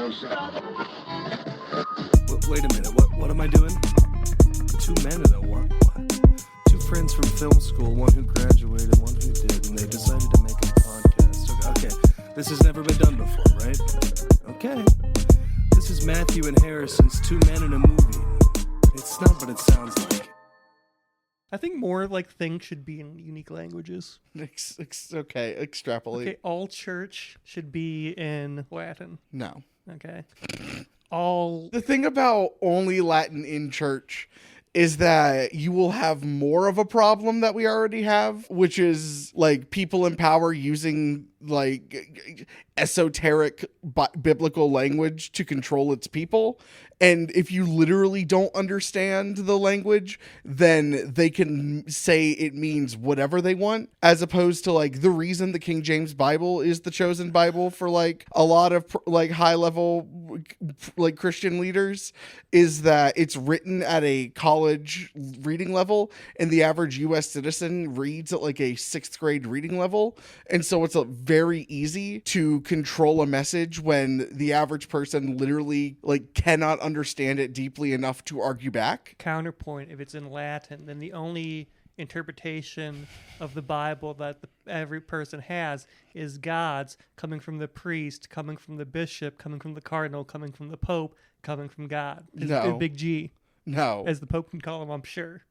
Wait a minute, what am I doing? Two men and a what? Two friends from film school, one who graduated, one who did, and they decided to make a podcast. Okay, this has never been done before, right? Okay. This is Matthew and Harrison's Two Men in a Movie. It's not what it sounds like. I think more like things should be in unique languages. Okay, extrapolate. Okay, all church should be in Latin. No. Okay. All... The thing about only Latin in church is that you will have more of a problem that we already have, which is like people in power using like esoteric biblical language to control its people. And if you literally don't understand the language, then they can say it means whatever they want, as opposed to like the reason the King James Bible is the chosen Bible for like a lot of like high level like Christian leaders is that it's written at a college reading level, and the average US citizen reads at like a 6th grade reading level. And so it's very easy to control a message when the average person literally like cannot understand it deeply enough to argue back. Counterpoint, if it's in Latin, then the only interpretation of the Bible that every person has is God's, coming from the priest, coming from the bishop, coming from the cardinal, coming from the pope, coming from God. No. Big G. No. As the Pope can call him, I'm sure.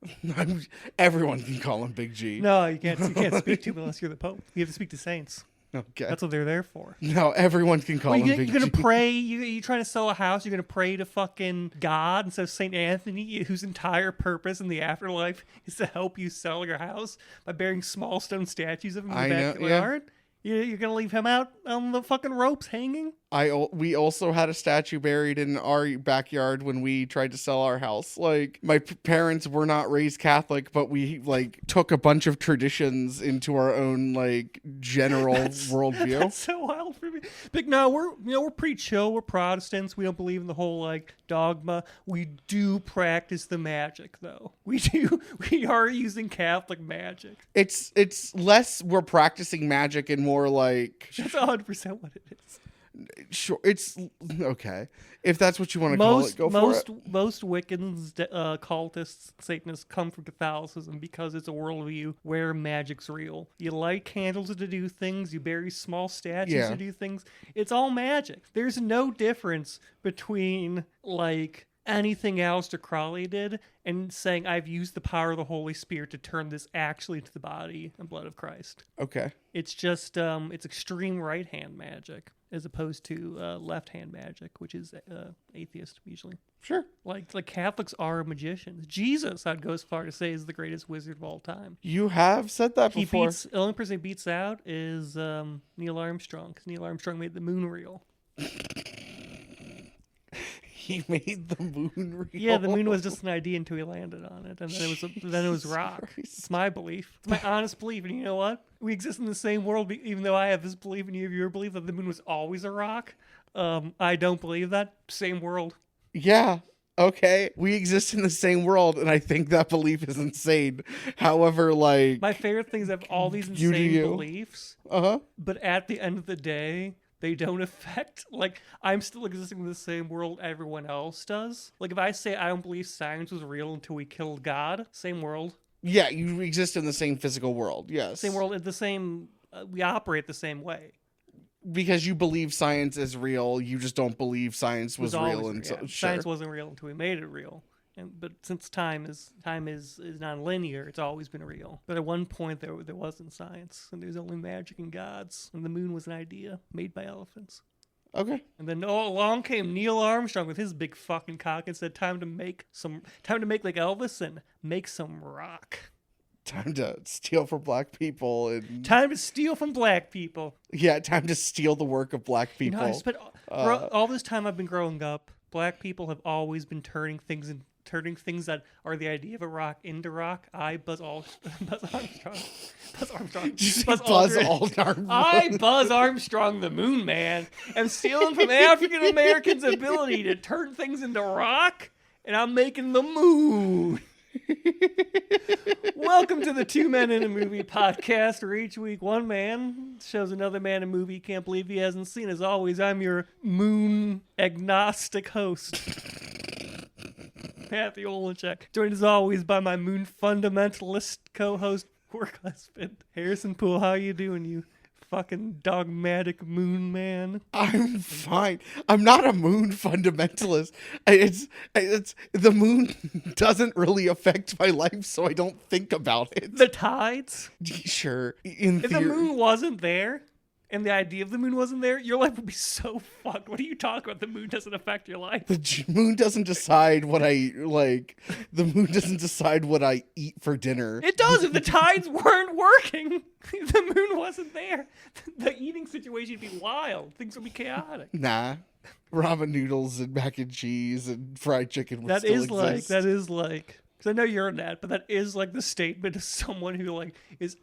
Everyone can call him Big G. No, you can't speak to him unless you're the Pope. You have to speak to saints. Okay. That's what they're there for. No, everyone can call him Big G. You're going to pray, you're trying to sell a house, you're going to pray to fucking God instead of St. Anthony, whose entire purpose in the afterlife is to help you sell your house by burying small stone statues of him in the backyard? You're going to leave him out on the fucking ropes hanging? We also had a statue buried in our backyard when we tried to sell our house. Like, my parents were not raised Catholic, but we like took a bunch of traditions into our own like general worldview. That's so wild for me. But no, we're pretty chill. We're Protestants. We don't believe in the whole like dogma. We do practice the magic though. We do. We are using Catholic magic. It's less we're practicing magic and more like that's 100% what it is. Sure, it's okay. If that's what you want to call it, go for it. Most Wiccans, cultists, Satanists come from Catholicism because it's a worldview where magic's real. You light candles to do things. You bury small statues to do things. It's all magic. There's no difference between like anything else that Crowley did and saying, I've used the power of the Holy Spirit to turn this actually to the body and blood of Christ. Okay. It's just, it's extreme right-hand magic as opposed to left-hand magic, which is atheist usually. Sure. Like Catholics are magicians. Jesus, I'd go as far to say, is the greatest wizard of all time. You have said that before. The only person he beats out is Neil Armstrong, because Neil Armstrong made the moon real. He made the moon real. Yeah, the moon was just an idea until he landed on it, and then it was rock. Christ. It's my belief. It's my honest belief, and you know what? We exist in the same world, even though I have this belief and you have your belief that the moon was always a rock. I don't believe that. Same world. Yeah. Okay. We exist in the same world, and I think that belief is insane. However, like my favorite thing is I have all these insane beliefs. But at the end of the day, they don't affect, like, I'm still existing in the same world everyone else does. Like, if I say I don't believe science was real until we killed God, same world. Yeah, you exist in the same physical world, yes. Same world, we operate the same way. Because you believe science is real, you just don't believe science was real until... Sure. Science wasn't real until we made it real. But since time is non-linear, it's always been real. But at one point, there wasn't science, and there's only magic and gods, and the moon was an idea made by elephants. Okay. And then along came Neil Armstrong with his big fucking cock and said, time to make like Elvis and make some rock. Time to steal from black people. Time to steal from black people. Yeah, time to steal the work of black people. You know, I spent all this time I've been growing up, black people have always been turning things that are the idea of a rock into rock. Buzz Armstrong. I, Buzz Armstrong, the Moon Man, am stealing from African Americans' ability to turn things into rock, and I'm making the moon. Welcome to the Two Men in a Movie podcast, where each week one man shows another man a movie he can't believe he hasn't seen. As always, I'm your moon agnostic host, Matthew Olachek. Joined as always by my moon fundamentalist co-host, work husband, Harrison Poole. How you doing, you fucking dogmatic moon man? I'm fine. I'm not a moon fundamentalist. It's the moon doesn't really affect my life, so I don't think about it. The tides? Sure. If the moon wasn't there, and the idea of the moon wasn't there, your life would be so fucked. What are you talking about? The moon doesn't affect your life. The moon doesn't decide what I like. The moon doesn't decide what I eat for dinner. It does. If the tides weren't working, the moon wasn't there, the eating situation would be wild. Things would be chaotic. Nah. Ramen noodles and mac and cheese and fried chicken would still exist. That is like. Because I know you're in that, but that is like the statement of someone who like is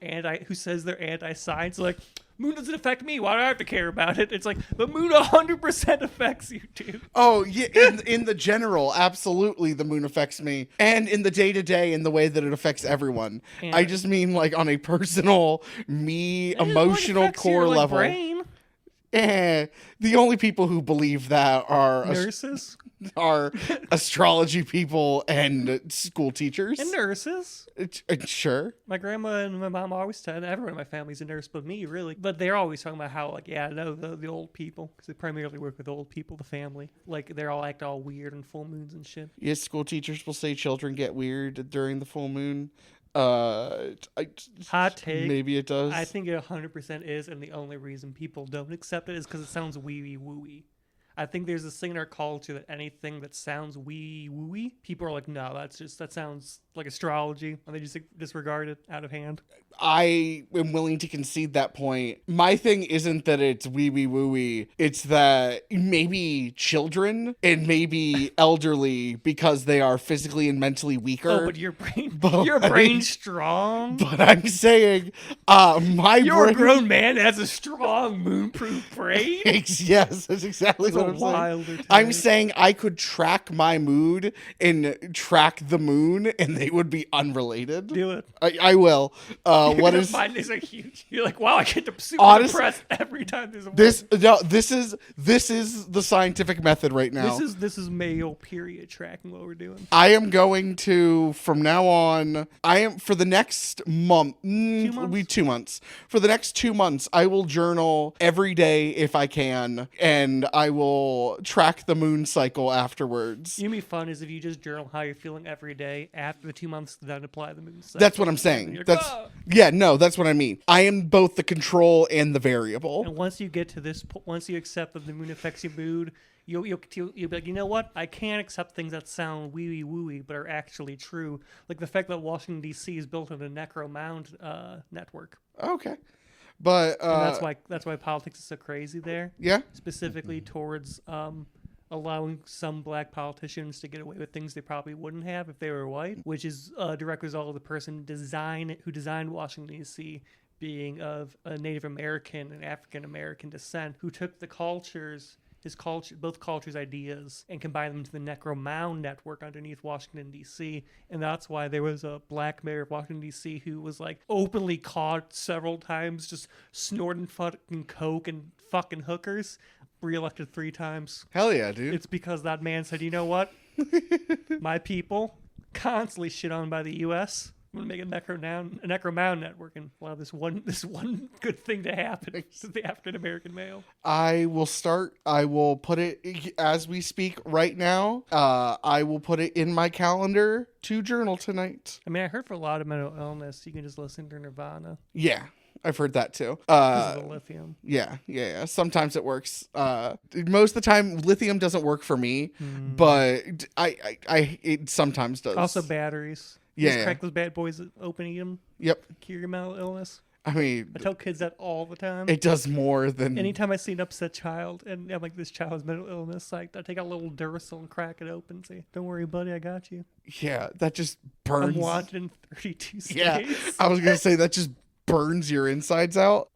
who says they're anti-science. Like, moon doesn't affect me. Why do I have to care about it? It's like, the moon 100% affects you, dude. Oh, yeah. In the general, absolutely, the moon affects me. And in the day-to-day, in the way that it affects everyone. And I just mean, like, on a personal, emotional affects core your, like, level. brain. The only people who believe that are Nurses. Are astrology people and school teachers. And nurses. Sure. My grandma and my mom always tell, and everyone in my family's a nurse but me, really. But they're always talking about how, like, yeah, no, the old people, because they primarily work with old people, the family. Like, they're all act all weird on full moons and shit. Yes, school teachers will say children get weird during the full moon. Hot take. Maybe it does. I think it 100% is, and the only reason people don't accept it is because it sounds wee-wee-wooey. I think there's this thing in our culture that anything that sounds wee-wooey, people are like, no, that sounds like astrology, and they just disregard it out of hand. I am willing to concede that point. My thing isn't that it's wee-wee-wooey. It's that maybe children and maybe elderly, because they are physically and mentally weaker. Oh, but your brain's strong. But I'm saying, You're a grown man that has a strong moonproof brain. Yes, that's exactly what I'm saying. I'm saying I could track my mood and track the moon, and they would be unrelated. Do it. I will. What is? Mine is a huge. You're like, wow, I get super depressed every time there's a moon. This is the scientific method right now. This is male period tracking what we're doing. I am going to, from now on, for the next month, 2 months. For the next 2 months, I will journal every day if I can, and I will track the moon cycle afterwards. You know, what'd be fun is if you just journal how you're feeling every day after the 2 months, then apply the moon cycle. That's what I'm saying. That's what I mean. I am both the control and the variable. And once you get to this, once you accept that the moon affects your mood, you'll be like, you know what? I can't accept things that sound wee-wee-wooey but are actually true. Like the fact that Washington, D.C. is built on a necro-mound network. Okay. But and that's why politics is so crazy there. Yeah. Specifically towards allowing some black politicians to get away with things they probably wouldn't have if they were white, which is a direct result of the person who designed Washington, D.C. being of a Native American and African American descent, who took both cultures' ideas and combined them into the Necro-Mound network underneath Washington, D.C. And that's why there was a black mayor of Washington, D.C. who was like openly caught several times just snorting fucking coke and fucking hookers, reelected 3 times. Hell yeah, dude. It's because that man said, you know what? My people constantly shit on by the U.S. I'm going to make a Necro-Mound network and allow this one good thing to happen to the African-American male. I will put it, as we speak right now, I will put it in my calendar to journal tonight. I mean, I heard for a lot of mental illness, you can just listen to Nirvana. Yeah. I've heard that too. Because of the lithium. Yeah. Sometimes it works. Most of the time, lithium doesn't work for me, but it sometimes does. Also, batteries. Just crack those bad boys open, eat them. Yep. Cure your mental illness. I mean, I tell kids that all the time. It does more than. Anytime I see an upset child and I'm like, this child has mental illness, like, I take out a little Duracell and crack it open and say, don't worry, buddy, I got you. Yeah, that just burns. I'm wanted in 32 states. Yeah, I was going to say that just burns your insides out.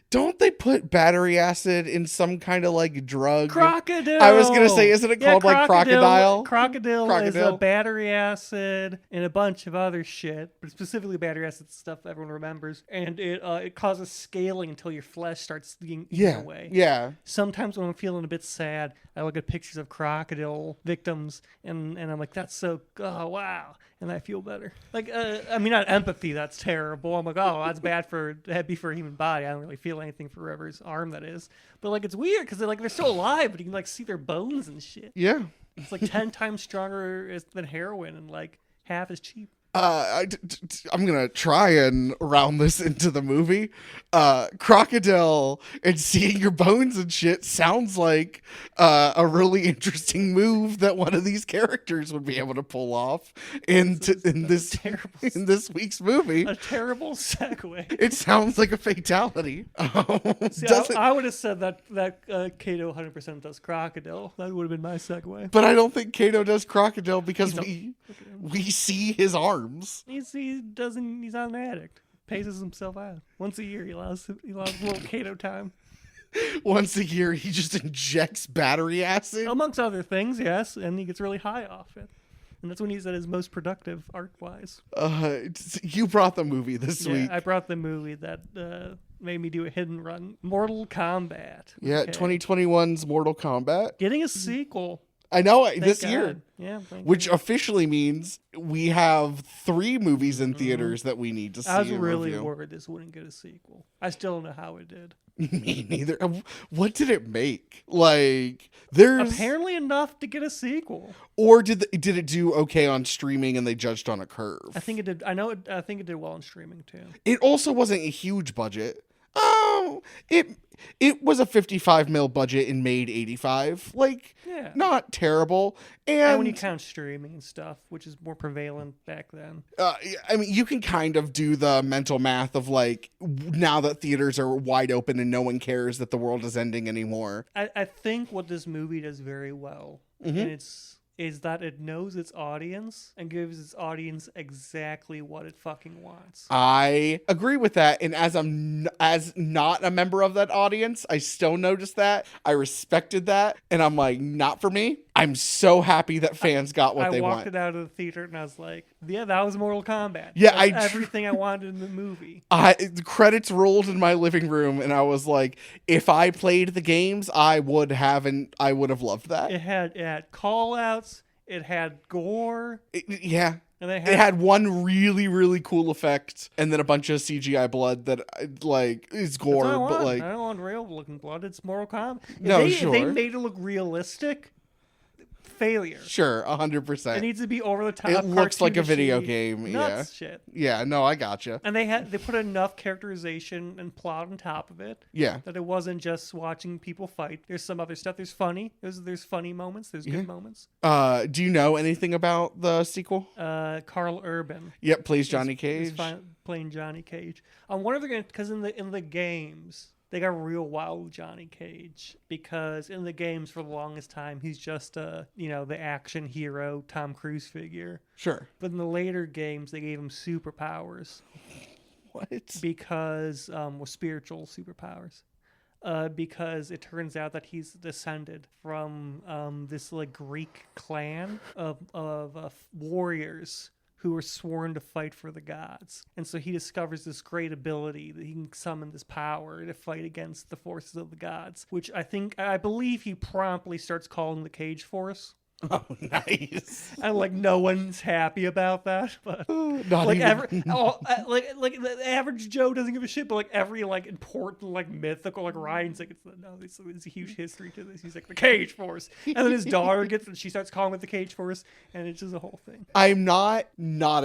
Don't they put battery acid in some kind of like drug? Crocodile. I was gonna say, isn't it called like crocodile? Crocodile is a battery acid and a bunch of other shit, but specifically battery acid stuff everyone remembers, and it causes scaling until your flesh starts eating away. Yeah. Sometimes when I'm feeling a bit sad, I look at pictures of crocodile victims, and I'm like, that's so, oh wow, and I feel better. Like, I mean, not empathy, that's terrible. I'm like, oh, that's bad that'd be for a human body. I don't really feel anything for whoever's arm that is. But like, it's weird because they're still alive, but you can like see their bones and shit. Yeah. It's like 10 times stronger than heroin and like half as cheap. I'm gonna try and round this into the movie. Crocodile and seeing your bones and shit sounds like a really interesting move that one of these characters would be able to pull off in this week's movie. A terrible segue. It sounds like a fatality. See, I would have said that Kato 100% does crocodile. That would have been my segue. But I don't think Kato does crocodile because we see his arms. He's not an addict. Paces himself out. Once a year he allows a little Kato time. Once a year he just injects battery acid? Amongst other things, yes. And he gets really high off it. And that's when he's at his most productive art-wise. You brought the movie this week. I brought the movie that made me do a hidden run. Mortal Kombat. Yeah, okay. 2021's Mortal Kombat. Getting a sequel. I know, this year. Yeah, which officially means we have 3 movies in theaters that we need to see. I was really worried this wouldn't get a sequel. I still don't know how it did. Me neither. What did it make? Like, there's apparently enough to get a sequel. Or did it do okay on streaming and they judged on a curve? I think it did. I think it did well on streaming too. It also wasn't a huge budget. Oh, it was a 55 mil budget and made 85. Like, not terrible. And when you count streaming and stuff, which is more prevalent back then. I mean, you can kind of do the mental math of like, now that theaters are wide open and no one cares that the world is ending anymore. I think what this movie does very well, and is that it knows its audience and gives its audience exactly what it fucking wants. I agree with that. And as not a member of that audience, I still noticed that. I respected that. And I'm like, not for me. I'm so happy that fans got what they want. I walked it out of the theater and I was like, yeah, that was Mortal Kombat. Yeah, that's everything I wanted in the movie. The credits rolled in my living room and I was like, if I played the games, I would have loved that. It had call outs, it had gore. Yeah. And it had one really, really cool effect, and then a bunch of CGI blood that is gore, but like I don't want real looking blood. It's Mortal Kombat. If they made it look realistic, failure. Sure, 100%. It needs to be over the top. It looks like a video game. Nuts shit. Yeah, no, I gotcha. And they put enough characterization and plot on top of it. Yeah. That it wasn't just watching people fight. There's some other stuff. There's there's funny moments. There's good moments. Do you know anything about the sequel? Carl Urban. Yep, plays Johnny Cage. Playing Johnny Cage. I wonder if they're gonna, because in the games they got real wild with Johnny Cage, because in the games for the longest time he's just the action hero Tom Cruise figure. Sure. But in the later games they gave him superpowers. What? Because spiritual superpowers. Because it turns out that he's descended from this like Greek clan of warriors who were sworn to fight for the gods. And so he discovers this great ability that he can summon this power to fight against the forces of the gods, which I believe he promptly starts calling the Cage Force. Oh, nice. And like no one's happy about that, but not like even. like the average Joe doesn't give a shit, but like every like important like mythical like Ryan's like it's a huge history to this. He's like the Cage Force, and then his daughter gets and she starts calling it the Cage Force, and it's just a whole thing. I'm not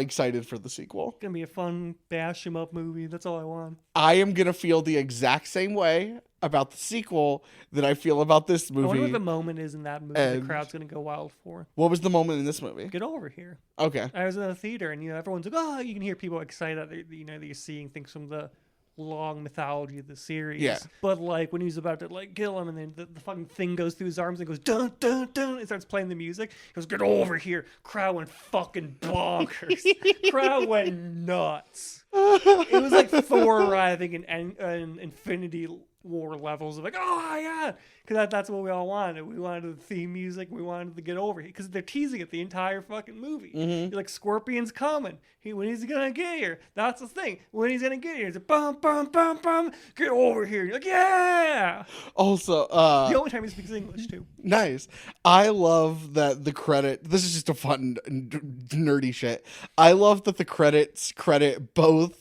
excited for the sequel. It's gonna be a fun bash 'em up movie. That's all I want. I am gonna feel the exact same way about the sequel that I feel about this movie. I wonder what the moment is in that movie the crowd's going to go wild for. What was the moment in this movie? Get over here. Okay. I was in a theater and everyone's like, oh, you can hear people excited that that you're seeing things from the long mythology of the series. Yeah. But like when he's about to like kill him, and then the fucking thing goes through his arms and goes dun dun dun, and starts playing the music. He goes, "Get over here!" Crowd went fucking bonkers. Crowd went nuts. It was like Thor arriving in Infinity War levels of like, oh my god, because that's what we all wanted. We wanted the theme music. We wanted to get over here because they're teasing it the entire fucking movie. You're like, Scorpion's coming. When he's gonna get here? That's the thing. When he's gonna get here? It's a bum bum bum bum. Get over here. You're like, yeah. Also, the only time he speaks English too. Nice. I love that the credit. This is just a fun nerdy shit. I love that the credits credit both.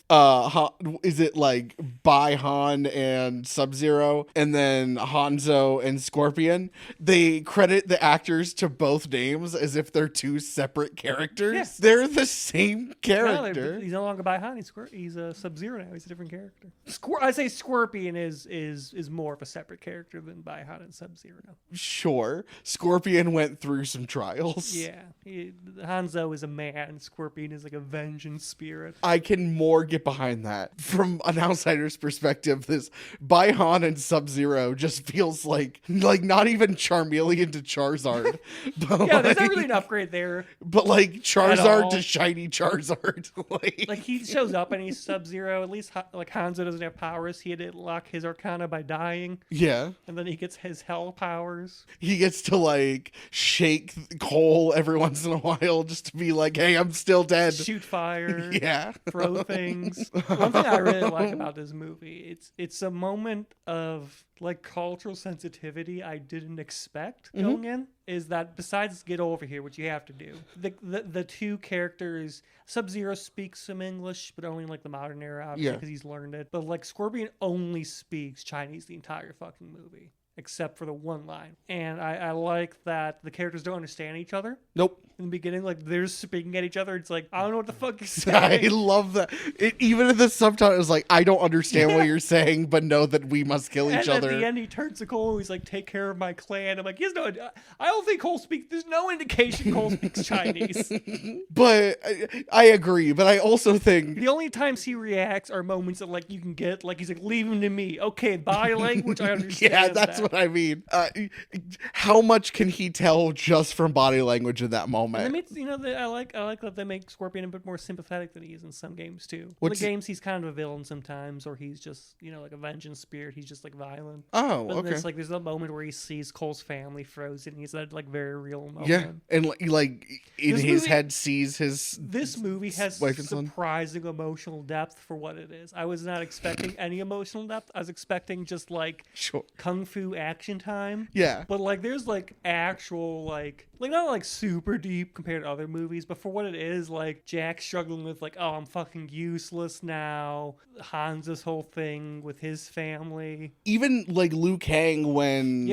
Is it like by Han and Sub-Zero, and then Hanzo and Scorpion? They credit the actors to both names as if they're two separate characters. Yes. They're the same character. No, he's no longer by Han. He's a Sub-Zero now. He's a different character. I say Scorpion is more of a separate character than by Han and Sub-Zero. Sure. Scorpion went through some trials. Yeah. Hanzo is a man. Scorpion is like a vengeance spirit. I can more get behind that. From an outsider's perspective, this by Han and Sub-Zero just feels like not even Charmeleon to Charizard. But yeah, there's not really an upgrade there. But like Charizard to shiny Charizard. like he shows up and he's Sub-Zero. At least like Hanzo doesn't have powers. He had to lock his Arcana by dying. Yeah. And then he gets his Hell powers. He gets to like shake coal every once in a while just to be like, hey, I'm still dead. Shoot fire. Yeah. Throw things. One thing I really like about this movie, it's a moment of like cultural sensitivity I didn't expect going in, is that besides get over here, which you have to do, the two characters, Sub-Zero speaks some English, but only like the modern era, obviously, because he's learned it. But like Scorpion only speaks Chinese the entire fucking movie, except for the one line. And I like that the characters don't understand each other. Nope. In the beginning, like they're speaking at each other. It's like, I don't know what the fuck you're saying. I love that. Even in the subtitle, it's like, I don't understand what you're saying, but know that we must kill each other. At the end, he turns to Cole. He's like, take care of my clan. I'm like, yes, no, I don't think Cole speaks. There's no indication Cole speaks Chinese. But I agree. But I also think the only times he reacts are moments that like you can get, like he's like, leave him to me. Okay, body language, I understand. Yeah, that's what I mean. How much can he tell just from body language in that moment? I mean, I like that they make Scorpion a bit more sympathetic than he is in some games too. In the games, he's kind of a villain sometimes, or he's just like a vengeance spirit. He's just like violent. Oh, but okay. There's a moment where he sees Cole's family frozen. He's that like very real moment. Yeah, and like in his head sees his. This movie has surprising emotional depth for what it is. I was not expecting any emotional depth. I was expecting just like kung fu action time. Yeah, but like there's like actual like not like super deep compared to other movies, but for what it is, like Jack struggling with like, oh, I'm fucking useless now. Han's whole thing with his family. Even like Liu Kang when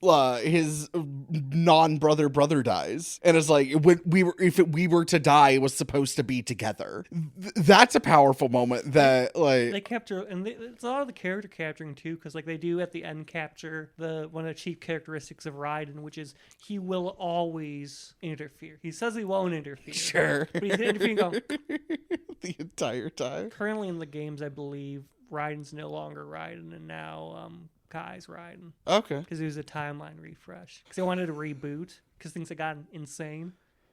his brother dies, and it's like if we were to die, it was supposed to be together. That's a powerful moment that like they capture, and it's a lot of the character capturing too, because like they do at the end capture one of the chief characteristics of Raiden, which is he will always interfere. He says he won't interfere, sure, but he's interfering the entire time. Currently in the games, I believe Raiden's no longer Raiden, and now Kai's Raiden. Okay. Because it was a timeline refresh. Because they wanted to reboot because things had gotten insane.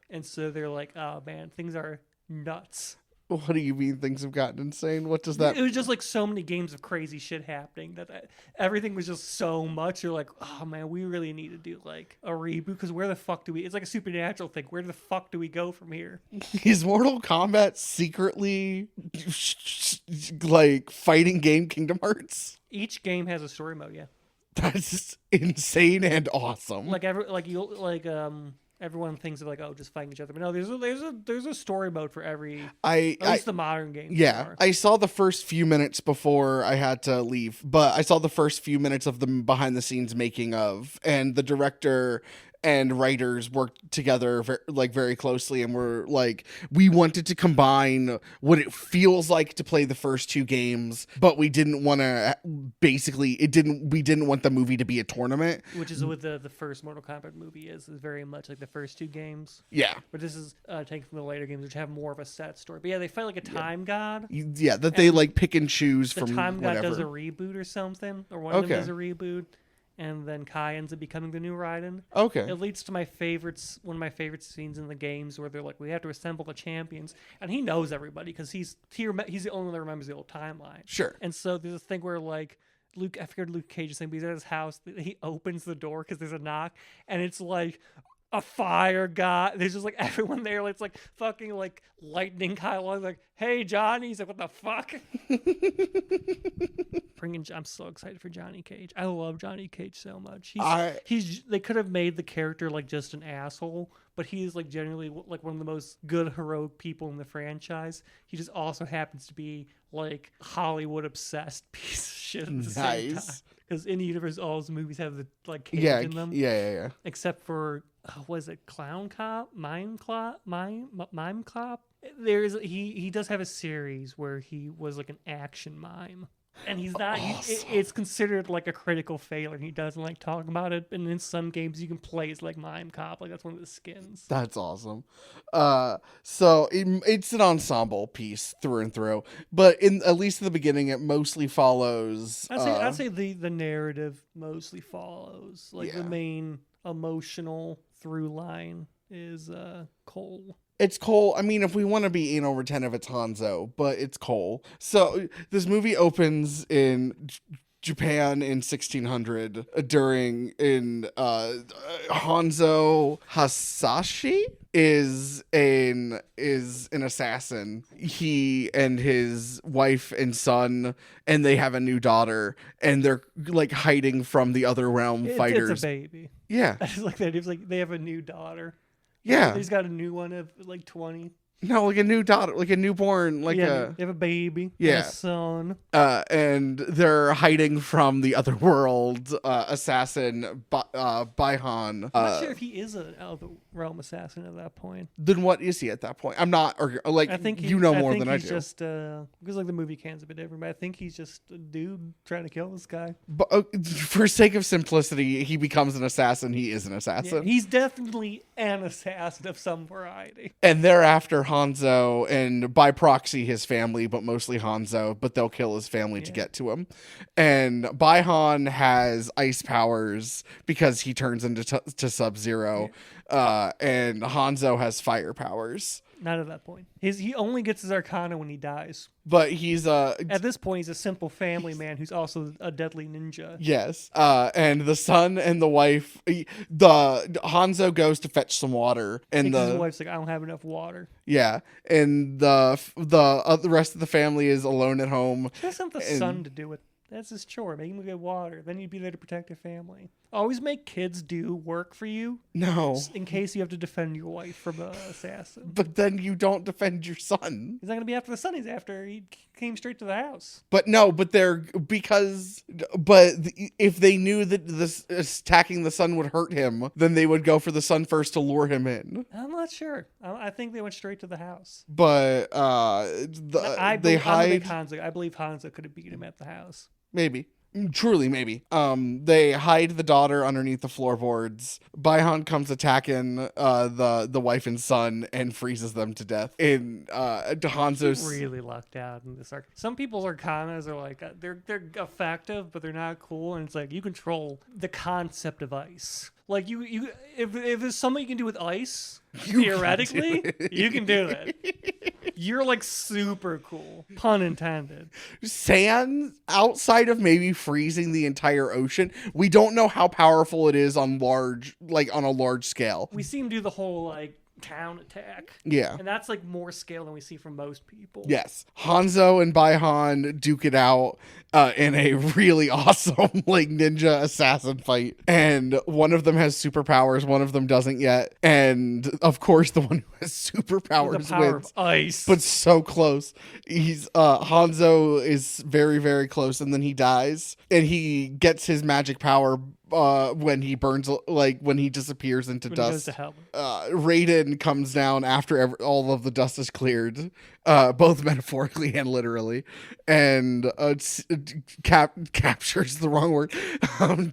And so they're like, oh man, things are nuts. What do you mean things have gotten insane? What does that... It was just like so many games of crazy shit happening that everything was just so much. You're like, oh man, we really need to do like a reboot, because where the fuck do we... It's like a Supernatural thing. Where the fuck do we go from here? Is Mortal Kombat secretly like fighting game Kingdom Hearts? Each game has a story mode, yeah. That's insane and awesome. Everyone thinks of like, oh, just fighting each other, but no, there's a story mode for every. At least the modern games. Yeah, I saw the first few minutes before I had to leave, but I saw the first few minutes of the behind the scenes making of, and the director and writers worked together very closely, and were like, we wanted to combine what it feels like to play the first two games, but we didn't want to we didn't want the movie to be a tournament, which is what the first Mortal Kombat movie is very much like the first two games. Yeah, but this is taken from the later games, which have more of a set story. But yeah, they fight like a time god. Yeah, that they like pick and choose the from time god whatever. does a reboot or something, or one of them does a reboot, and then Kai ends up becoming the new Raiden. Okay. It leads to one of my favorite scenes in the games where they're like, we have to assemble the champions, and he knows everybody because he's the only one that remembers the old timeline. Sure. And so there's this thing where like I forget Luke Cage's thing, but he's at his house. He opens the door because there's a knock, and it's like a fire god. There's just like everyone there. It's like fucking like lightning kind of like, hey Johnny. He's like, what the fuck? I'm so excited for Johnny Cage. I love Johnny Cage so much. They could have made the character like just an asshole, but he's like generally like one of the most good heroic people in the franchise. He just also happens to be like Hollywood obsessed piece of shit at the same time. Because in the universe, all his movies have the like Cage in them. Yeah. Except for was it Clown Cop, Mime Cop? He does have a series where he was like an action mime. And he's not. It's considered like a critical failure. He doesn't like talking about it. And in some games, you can play as like Mime Cop. Like that's one of the skins. That's awesome. So it's an ensemble piece through and through. But at least in the beginning, it mostly follows. I'd say the narrative mostly follows. Like the main emotional through line is Cole. It's Cole. I mean, if we want to be anal retentive, it's Hanzo, but it's Cole. So this movie opens in Japan in 1600 Hanzo Hasashi is an assassin. He and his wife and son, and they have a new daughter, and they're like hiding from the other realm fighters. It's a baby. Yeah. I just like that. It's like they have a new daughter. Yeah. He's got a new one of like 20. No, like a new daughter, like a newborn, like they have a baby. Yeah. And a son. And they're hiding from the other world assassin Baihan. I'm not sure if he is an other realm assassin at that point. Then what is he at that point? I'm not like. I think more than I do. Just because like the movie can's a bit different, but I think he's just a dude trying to kill this guy. But for sake of simplicity, he becomes an assassin. He is an assassin. Yeah, he's definitely an assassin of some variety. And thereafter, Hanzo, and by proxy his family, but mostly Hanzo, but they'll kill his family to get to him. And Baihan has ice powers because he turns into Sub-Zero, and Hanzo has fire powers. Not at that point. He only gets his Arcana when he dies. But he's at this point he's a simple family man who's also a deadly ninja. Yes. And the son and the wife, the Hanzo goes to fetch some water, and his wife's like, I don't have enough water. Yeah, and the rest of the family is alone at home. Just sent the son to do it. That's his chore. Make him get water. Then you'd be there to protect your family. Always make kids do work for you. No. In case you have to defend your wife from an assassin. But then you don't defend your son. He's not going to be after the son. He's after he came straight to the house. But if they knew that this attacking the son would hurt him, then they would go for the son first to lure him in. I'm not sure. I think they went straight to the house. But they hide. I believe Hanzo could have beat him at the house. Maybe. Truly, maybe. They hide the daughter underneath the floorboards. Baihan comes attacking the wife and son and freezes them to death. And Hanzo's really lucked out in this arc. Some people's Arcanas are like they're effective, but they're not cool. And it's like you control the concept of ice. Like if there's something you can do with ice, theoretically, you can do it. You're like super cool, pun intended. Sand outside of maybe freezing the entire ocean. We don't know how powerful it is on a large scale. We see him do the whole like town attack. Yeah. And that's like more scale than we see from most people. Yes. Hanzo and Baihan duke it out in a really awesome like ninja assassin fight. And one of them has superpowers, one of them doesn't yet. And of course the one who has superpowers wins. Of ice. But so close. He's Hanzo is very, very close, and then he dies. And he gets his magic power when he burns, like when he disappears into When he goes dust. to hell. Raiden comes down after all of the dust is cleared, both metaphorically and literally, and captures the wrong word,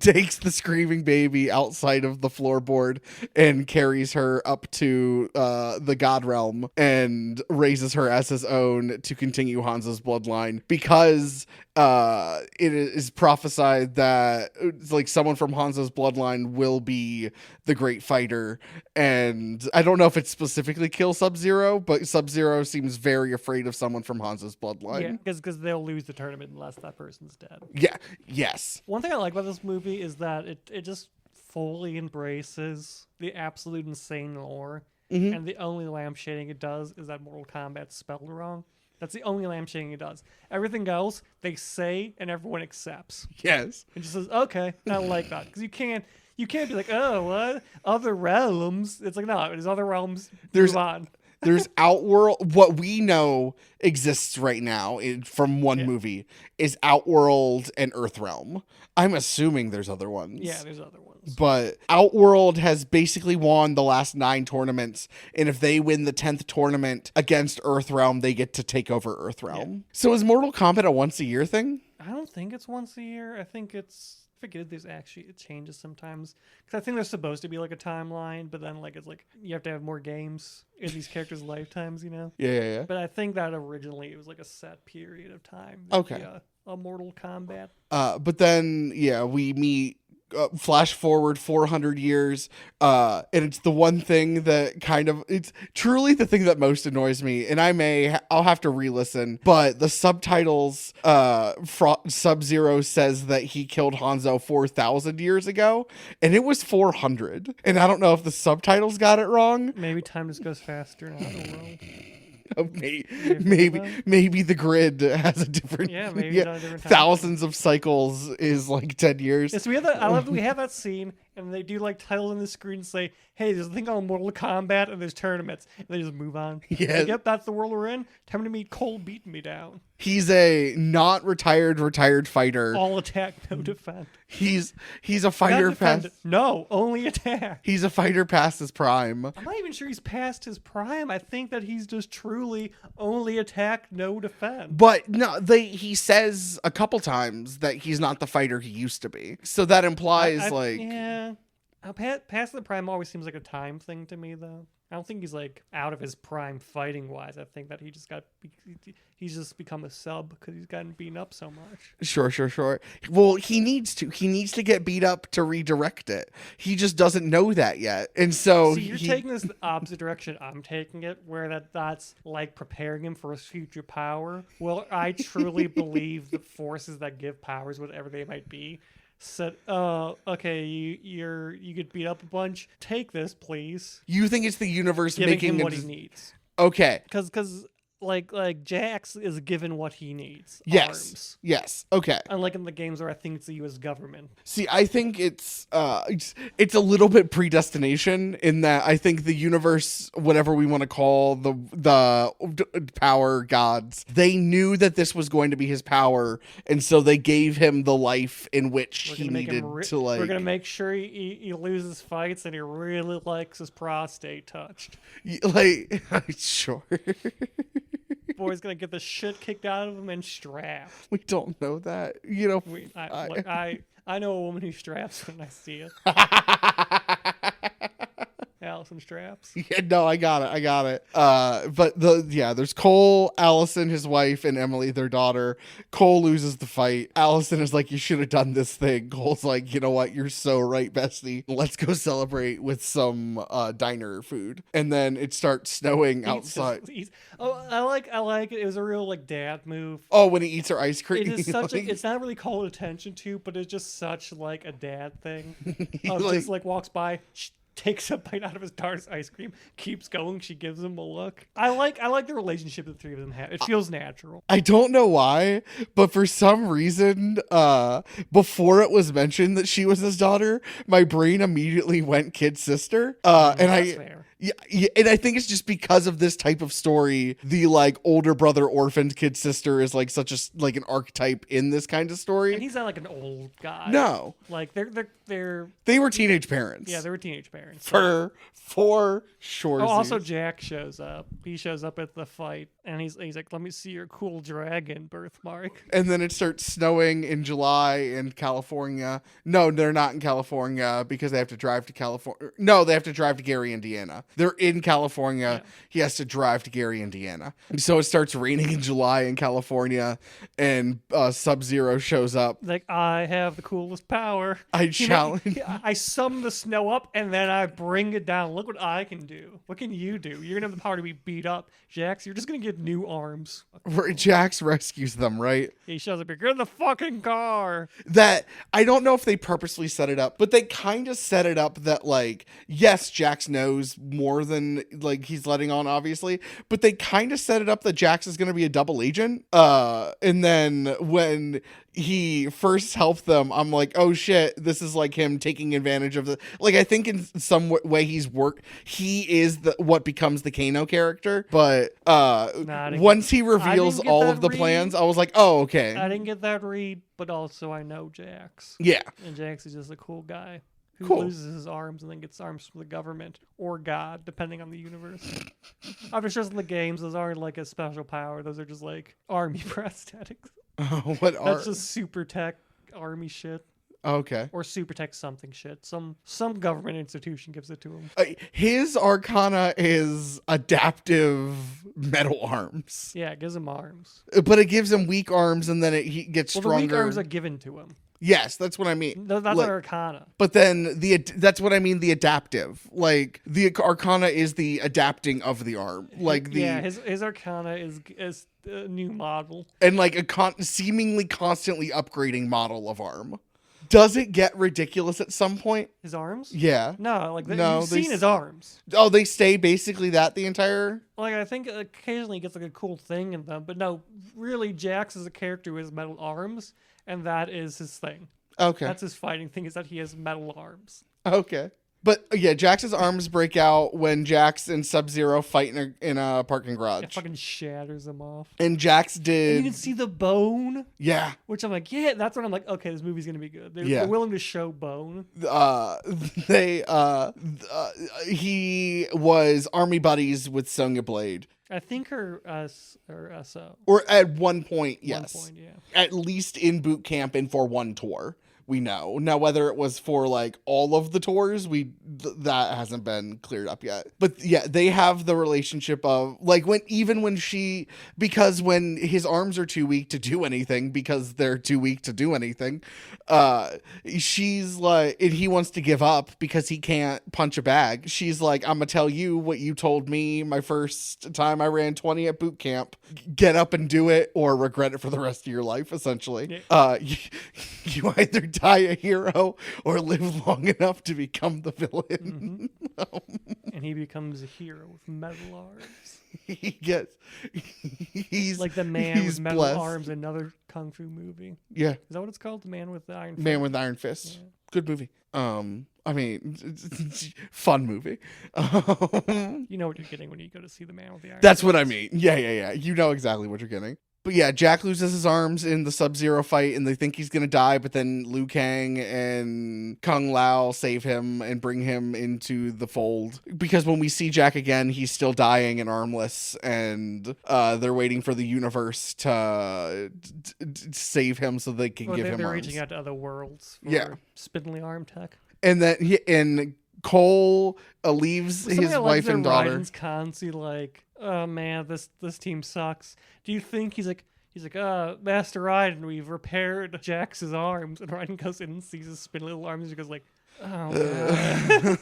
takes the screaming baby outside of the floorboard and carries her up to the god realm and raises her as his own to continue Hanzo's bloodline, because it is prophesied that like someone from Hanzo's bloodline will be the great fighter. And I don't know if it specifically kills Sub-Zero, but Sub-Zero seems very afraid of someone from Hanzo's bloodline. Yeah, because they'll lose the tournament unless that person's dead. Yeah. Yes. One thing I like about this movie is that it just fully embraces the absolute insane lore. Mm-hmm. And the only lampshading it does is that Mortal Kombat's spelled wrong. That's the only lampshading it does. Everything else they say and everyone accepts. Yes. It just says, okay, I like that. Because you can't be like, oh, what? Other realms? It's like, no, there's other realms. Move on. There's Outworld. What we know exists right now from one movie is Outworld and Earthrealm. I'm assuming there's other ones. Yeah, there's other ones. But Outworld has basically won the last 9 tournaments, and if they win the 10th tournament against Earthrealm, they get to take over Earthrealm. Yeah. So is Mortal Kombat a once-a-year thing? I don't think it's once a year. I think it's... forget there's actually it changes sometimes, because I think there's supposed to be like a timeline, but then like it's like you have to have more games in these characters' lifetimes, you know. Yeah. But I think that originally it was like a set period of time. Okay. A Mortal Kombat. But then we meet. Flash forward 400 years, and it's the one thing that it's truly the thing that most annoys me, and I'll have to re-listen, but the subtitles, Sub-Zero says that he killed Hanzo 4,000 years ago, and it was 400, and I don't know if the subtitles got it wrong. Maybe time just goes faster now. I don't know. Maybe the grid has a different maybe a different time. Thousands of cycles is like 10 years. Yes, we have that. I love that we have that scene, and they do like titles on the screen and say, "Hey, there's a thing called Mortal Kombat, and there's tournaments," and they just move on. Yeah. Like, yep, that's the world we're in. Time to meet Cole beating me down. He's a not retired fighter. All attack, no defend. He's a fighter past. No, only attack. He's a fighter past his prime. I'm not even sure he's past his prime. I think that he's just truly only attack, no defend. But no, he says a couple times that he's not the fighter he used to be. So that implies past the prime always seems like a time thing to me, though. I don't think he's like out of his prime fighting wise. I think that he's just become a sub because he's gotten beaten up so much. Sure. Well, he needs to get beat up to redirect it. He just doesn't know that yet. And so you're taking this the opposite direction I'm taking it, where that's like preparing him for his future power. Well, I truly believe the forces that give powers, whatever they might be, said, okay, you get beat up a bunch. Take this, please. You think it's the universe giving making him what he needs? Okay. Because like Jax is given what he needs. Yes. Arms. Yes. Okay. Unlike in the games where I think it's the U.S. government. See, I think it's a little bit predestination in that I think the universe, whatever we want to call the power gods, they knew that this was going to be his power, and so they gave him the life in which he needed to like. We're gonna make sure he loses fights and he really likes his prostate touched. Like, sure. Boy's gonna get the shit kicked out of him and strapped. We don't know that, you know. I know a woman who straps when I see it. Allison straps. Yeah, no, I got it. But there's Cole, Allison, his wife, and Emily, their daughter. Cole loses the fight. Allison is like, you should have done this thing. Cole's like, you know what? You're so right, bestie. Let's go celebrate with some diner food. And then it starts snowing outside. I like it. It was a real like dad move. Oh, when he eats her ice cream. It is such it's not really called attention to, but it's just such like a dad thing. Just like walks by, takes a bite out of his daughter's ice cream, keeps going. She gives him a look. I like the relationship the three of them have. It feels natural. I don't know why, but for some reason, before it was mentioned that she was his daughter, my brain immediately went kid sister. And That's fair. Yeah, and I think it's just because of this type of story, the like older brother orphaned kid sister is like such a like an archetype in this kind of story. And he's not like an old guy. No, like they're they were teenage parents. Yeah, they were teenage parents. For sure. Oh, also Jack shows up. He shows up at the fight, and he's like, "Let me see your cool dragon birthmark." And then it starts snowing in July in California. No, they're not in California because they have to drive to California. No, they have to drive to Gary, Indiana. They're in California. Yeah. He has to drive to Gary, Indiana. So it starts raining in July in California, and Sub-Zero shows up. Like, I have the coolest power. I challenge. I summon the snow up, and then I bring it down. Look what I can do. What can you do? You're gonna have the power to be beat up, Jax. You're just gonna get new arms. Jax rescues them, right? He shows up here. Get in the fucking car. That I don't know if they purposely set it up, but they kind of set it up that like, yes, Jax knows more than like he's letting on, obviously, but they kind of set it up that Jax is gonna be a double agent. And then when he first helped them, I'm like, oh shit, this is like him taking advantage of the, like, I think in some way he is what becomes the Kano character, but once he reveals all of the plans, I was like, oh, okay. I didn't get that read, but also I know Jax. Yeah. And Jax is just a cool guy who Cool. loses his arms and then gets arms from the government or God, depending on the universe. After just in the games, those aren't like a special power. Those are just like army prosthetics. That's just super tech army shit. Okay. Or super tech something shit. Some government institution gives it to him. His arcana is adaptive metal arms. Yeah, it gives him arms. But it gives him weak arms, and then he gets stronger. The weak arms are given to him. Yes, that's what I mean. That's like, an arcana. But then that's what I mean, the adaptive. Like, the arcana is the adapting of the arm. Like his arcana is a new model. And like a seemingly constantly upgrading model of arm. Does it get ridiculous at some point? His arms? Yeah. No, like you've seen his arms. Oh, they stay basically that the entire... Like, I think occasionally he gets like a cool thing in them, but no, really Jax is a character who has metal arms, and that is his thing. Okay. That's his fighting thing, is that he has metal arms. Okay. But yeah, Jax's arms break out when Jax and Sub-Zero fight in a parking garage. It fucking shatters them off. And Jax did... And you can see the bone. Yeah. Which I'm like, yeah, that's when I'm like, okay, this movie's going to be good. They're willing to show bone. He was army buddies with Sonya Blade. I think her SO. Or at one point, yes. 1 point, yeah. At least in boot camp and for one tour. We know. Now, whether it was for like all of the tours, that hasn't been cleared up yet. But yeah, they have the relationship of like when because when his arms are too weak to do anything because they're too weak to do anything, she's like, and he wants to give up because he can't punch a bag. She's like, I'm gonna tell you what you told me my first time I ran 20 at boot camp. Get up and do it or regret it for the rest of your life, essentially. Yeah. You either die a hero or live long enough to become the villain. Mm-hmm. And he becomes a hero with metal arms. He's like the man with metal blessed. Arms, another kung fu movie. Yeah. Is that what it's called? The Man with the Iron Fist? Man with Iron Fist. Yeah. Good movie. I mean, fun movie. You know what you're getting when you go to see The Man with the Iron That's Fist. what I mean. Yeah. You know exactly what you're getting. But yeah, Jack loses his arms in the Sub-Zero fight, and they think he's going to die, but then Liu Kang and Kung Lao save him and bring him into the fold. Because when we see Jack again, he's still dying and armless, and they're waiting for the universe to save him so they can give him they're arms. reaching out to other worlds for spindly arm tech. And then Cole leaves his wife and daughter. Raiden's constantly like, oh man, this team sucks. Do you think he's like, Master Raiden, we've repaired Jax's arms, and Raiden goes in and sees his spindly little arms, and he goes like, oh man,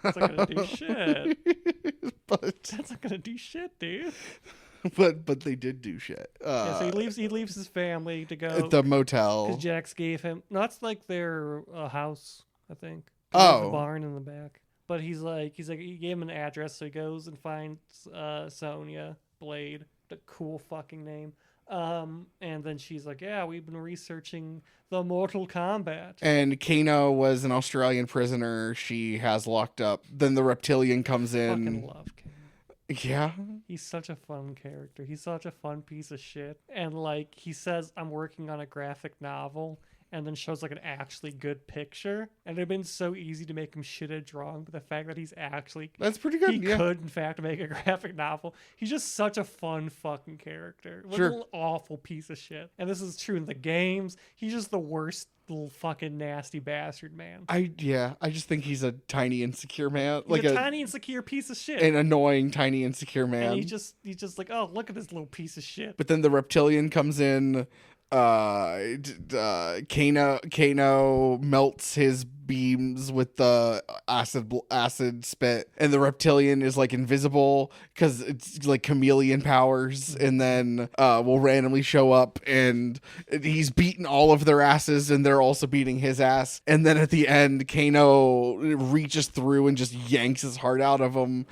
that's not gonna do shit. That's not gonna do shit, dude. But they did do shit. So he leaves his family to go at the motel because Jax gave him. No, that's like their house, I think. Oh, the barn in the back. But he's like he gave him an address, so he goes and finds Sonya Blade, the cool fucking name. And then she's like, yeah, we've been researching the Mortal Kombat. And Kano was an Australian prisoner she has locked up. Then the reptilian comes I in. fucking love Kano. Yeah. He's such a fun character. He's such a fun piece of shit. And like he says, I'm working on a graphic novel, and then shows like an actually good picture. And it'd been so easy to make him shit at drawing, but the fact that he's actually That's pretty good. he Yeah. could in fact make a graphic novel. He's just such a fun fucking character. What Sure. an awful piece of shit. And this is true in the games. He's just the worst little fucking nasty bastard, man. I just think he's a tiny insecure man. He's Like a tiny insecure piece of shit. an annoying tiny insecure man. And he's just like, oh, look at this little piece of shit. But then the reptilian comes in. Kano melts his beams with the acid spit, and the reptilian is like invisible because it's like chameleon powers, and then will randomly show up, and he's beating all of their asses, and they're also beating his ass. And then at the end, Kano reaches through and just yanks his heart out of him.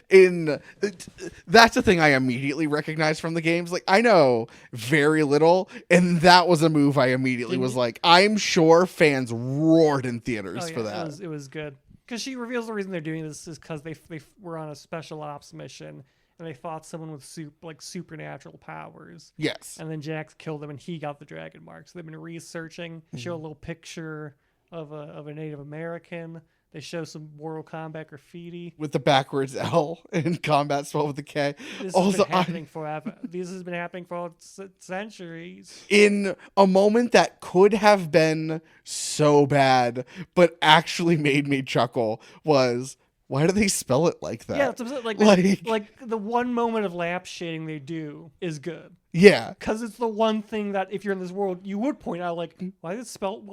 That's the thing I immediately recognized from the games. Like, I know very little, and that was a move I immediately was like, I'm sure fans roared in theaters for that. It was good. Because she reveals the reason they're doing this is because they were on a special ops mission, and they fought someone with supernatural powers. Yes. And then Jax killed them, and he got the dragon mark. So they've been researching. They show a little picture of a Native American. They show some Mortal Kombat graffiti. With the backwards L and combat spelled with a K. This Also, has been happening forever. This has been happening for centuries. in a moment that could have been so bad, but actually made me chuckle, was, why do they spell it like that? Yeah, it's like the one moment of lampshading they do is good. Yeah. Because it's the one thing that if you're in this world, you would point out, like, why is that spelled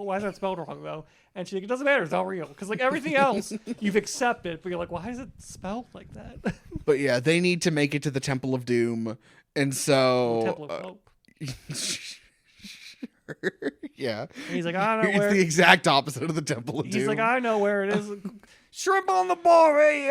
wrong, though? And she's like, it doesn't matter, it's all real. Because, like, everything else, you've accepted, but you're like, why is it spelled like that? But yeah, they need to make it to the Temple of Doom. And so... Temple of Hope. Yeah. And he's like, I don't know It's where... the exact opposite of the Temple of Doom. He's like, I know where it is. Shrimp on the bar, hey,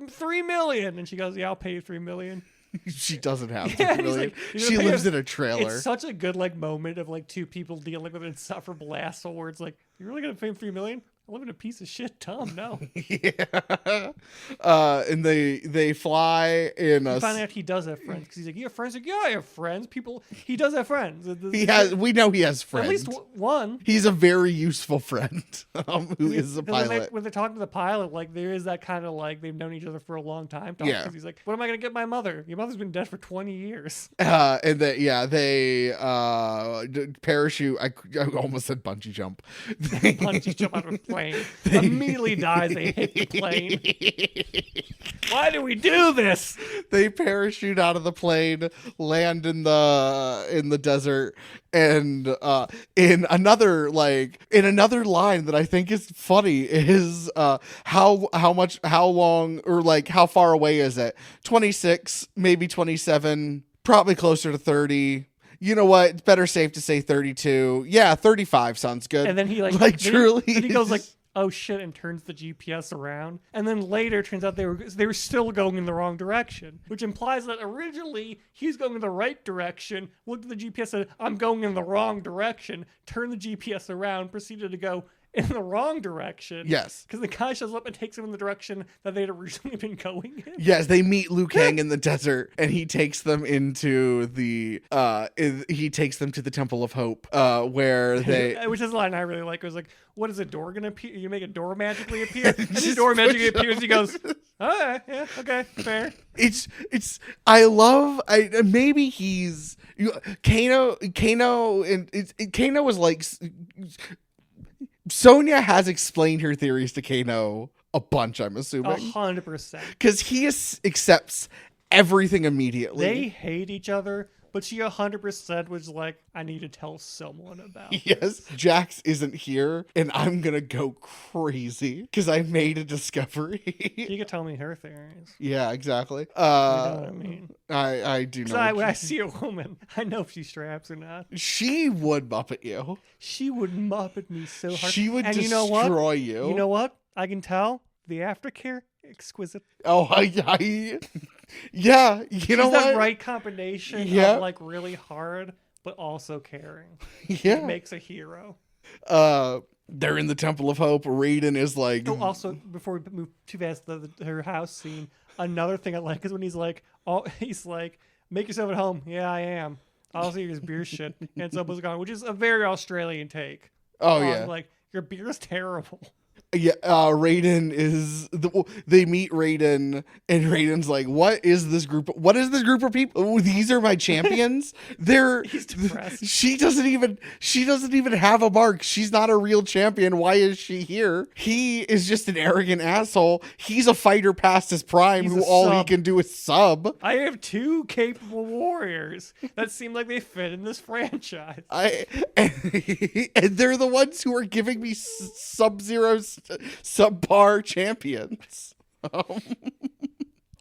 3 million. And she goes, yeah, I'll pay you 3 million. She doesn't have Yeah, to. and he's Really. like, you're She gonna pay lives us- in a trailer. It's such a good like moment of like two people dealing with an insufferable asshole where it's like, you're really gonna pay him 3 million? I live in a piece of shit town. No. Yeah. And they fly in a... You find out he does have friends because he's like, you have friends? Like, yeah, I have friends. He does have friends. We know he has friends. At least one. He's a very useful friend who is a 'Cause pilot. when they're talking to the pilot, like there is that kind of like they've known each other for a long time. Yeah. Because he's like, what am I gonna get my mother? Your mother's been dead for 20 years. And they parachute. I almost said bungee jump. Bungee jump out of a plane. Immediately dies. They hit the plane. Why do we do this? They parachute out of the plane, land in the desert, and in another line that I think is funny is how long or like how far away is it? 26, maybe 27, probably closer to 30. You know what? It's better safe to say 32. Yeah, 35 sounds good. And then he like then truly. Then he goes like, oh shit, and turns the GPS around. And then later it turns out they were still going in the wrong direction, which implies that originally he's going in the right direction, looked at the GPS, said, I'm going in the wrong direction, turned the GPS around, proceeded to go in the wrong direction. Yes. Because the guy shows up and takes him in the direction that they'd originally been going in. Yes, they meet Liu Kang in the desert, and he takes them into the to the Temple of Hope, where they Which is a line I really like. It was like, what is a door gonna appear? You make a door magically appear? And the door magically appears, he goes, oh, yeah, okay, fair. I love maybe he's Kano was like Sonya has explained her theories to Kano a bunch, I'm assuming. 100%. Because he accepts everything immediately. They hate each other, but she 100% was like, I need to tell someone about it. Yes, Jax isn't here, and I'm gonna go crazy because I made a discovery. She could tell me her theories. Yeah, exactly. You know what I mean? I do know. When I see a woman, I know if she straps or not. She would Muppet you. She would Muppet me so hard. She would and destroy you. You know what? I can tell the aftercare exquisite. Oh, I Yeah, you She's know that what? right combination Yeah. of like really hard, but also caring. It Yeah. makes a hero. They're in the Temple of Hope. Raiden is like, Oh, also, before we move too fast, her house scene. Another thing I like is when he's like, make yourself at home. Yeah, I am. All see is beer shit, and someone's gone, which is a very Australian take. oh yeah, Like your beer is terrible. yeah. Raiden is. They meet Raiden, and Raiden's like, "What is this group? What is this group of people? Oh, these are my champions. They're." He's depressed. She doesn't even have a mark. She's not a real champion. Why is she here? He is just an arrogant asshole. He's a fighter past his prime, He's who a all he sub. can do is sub. I have two capable warriors that seem like they fit in this franchise. And they're the ones who are giving me Sub-Zero subpar champions.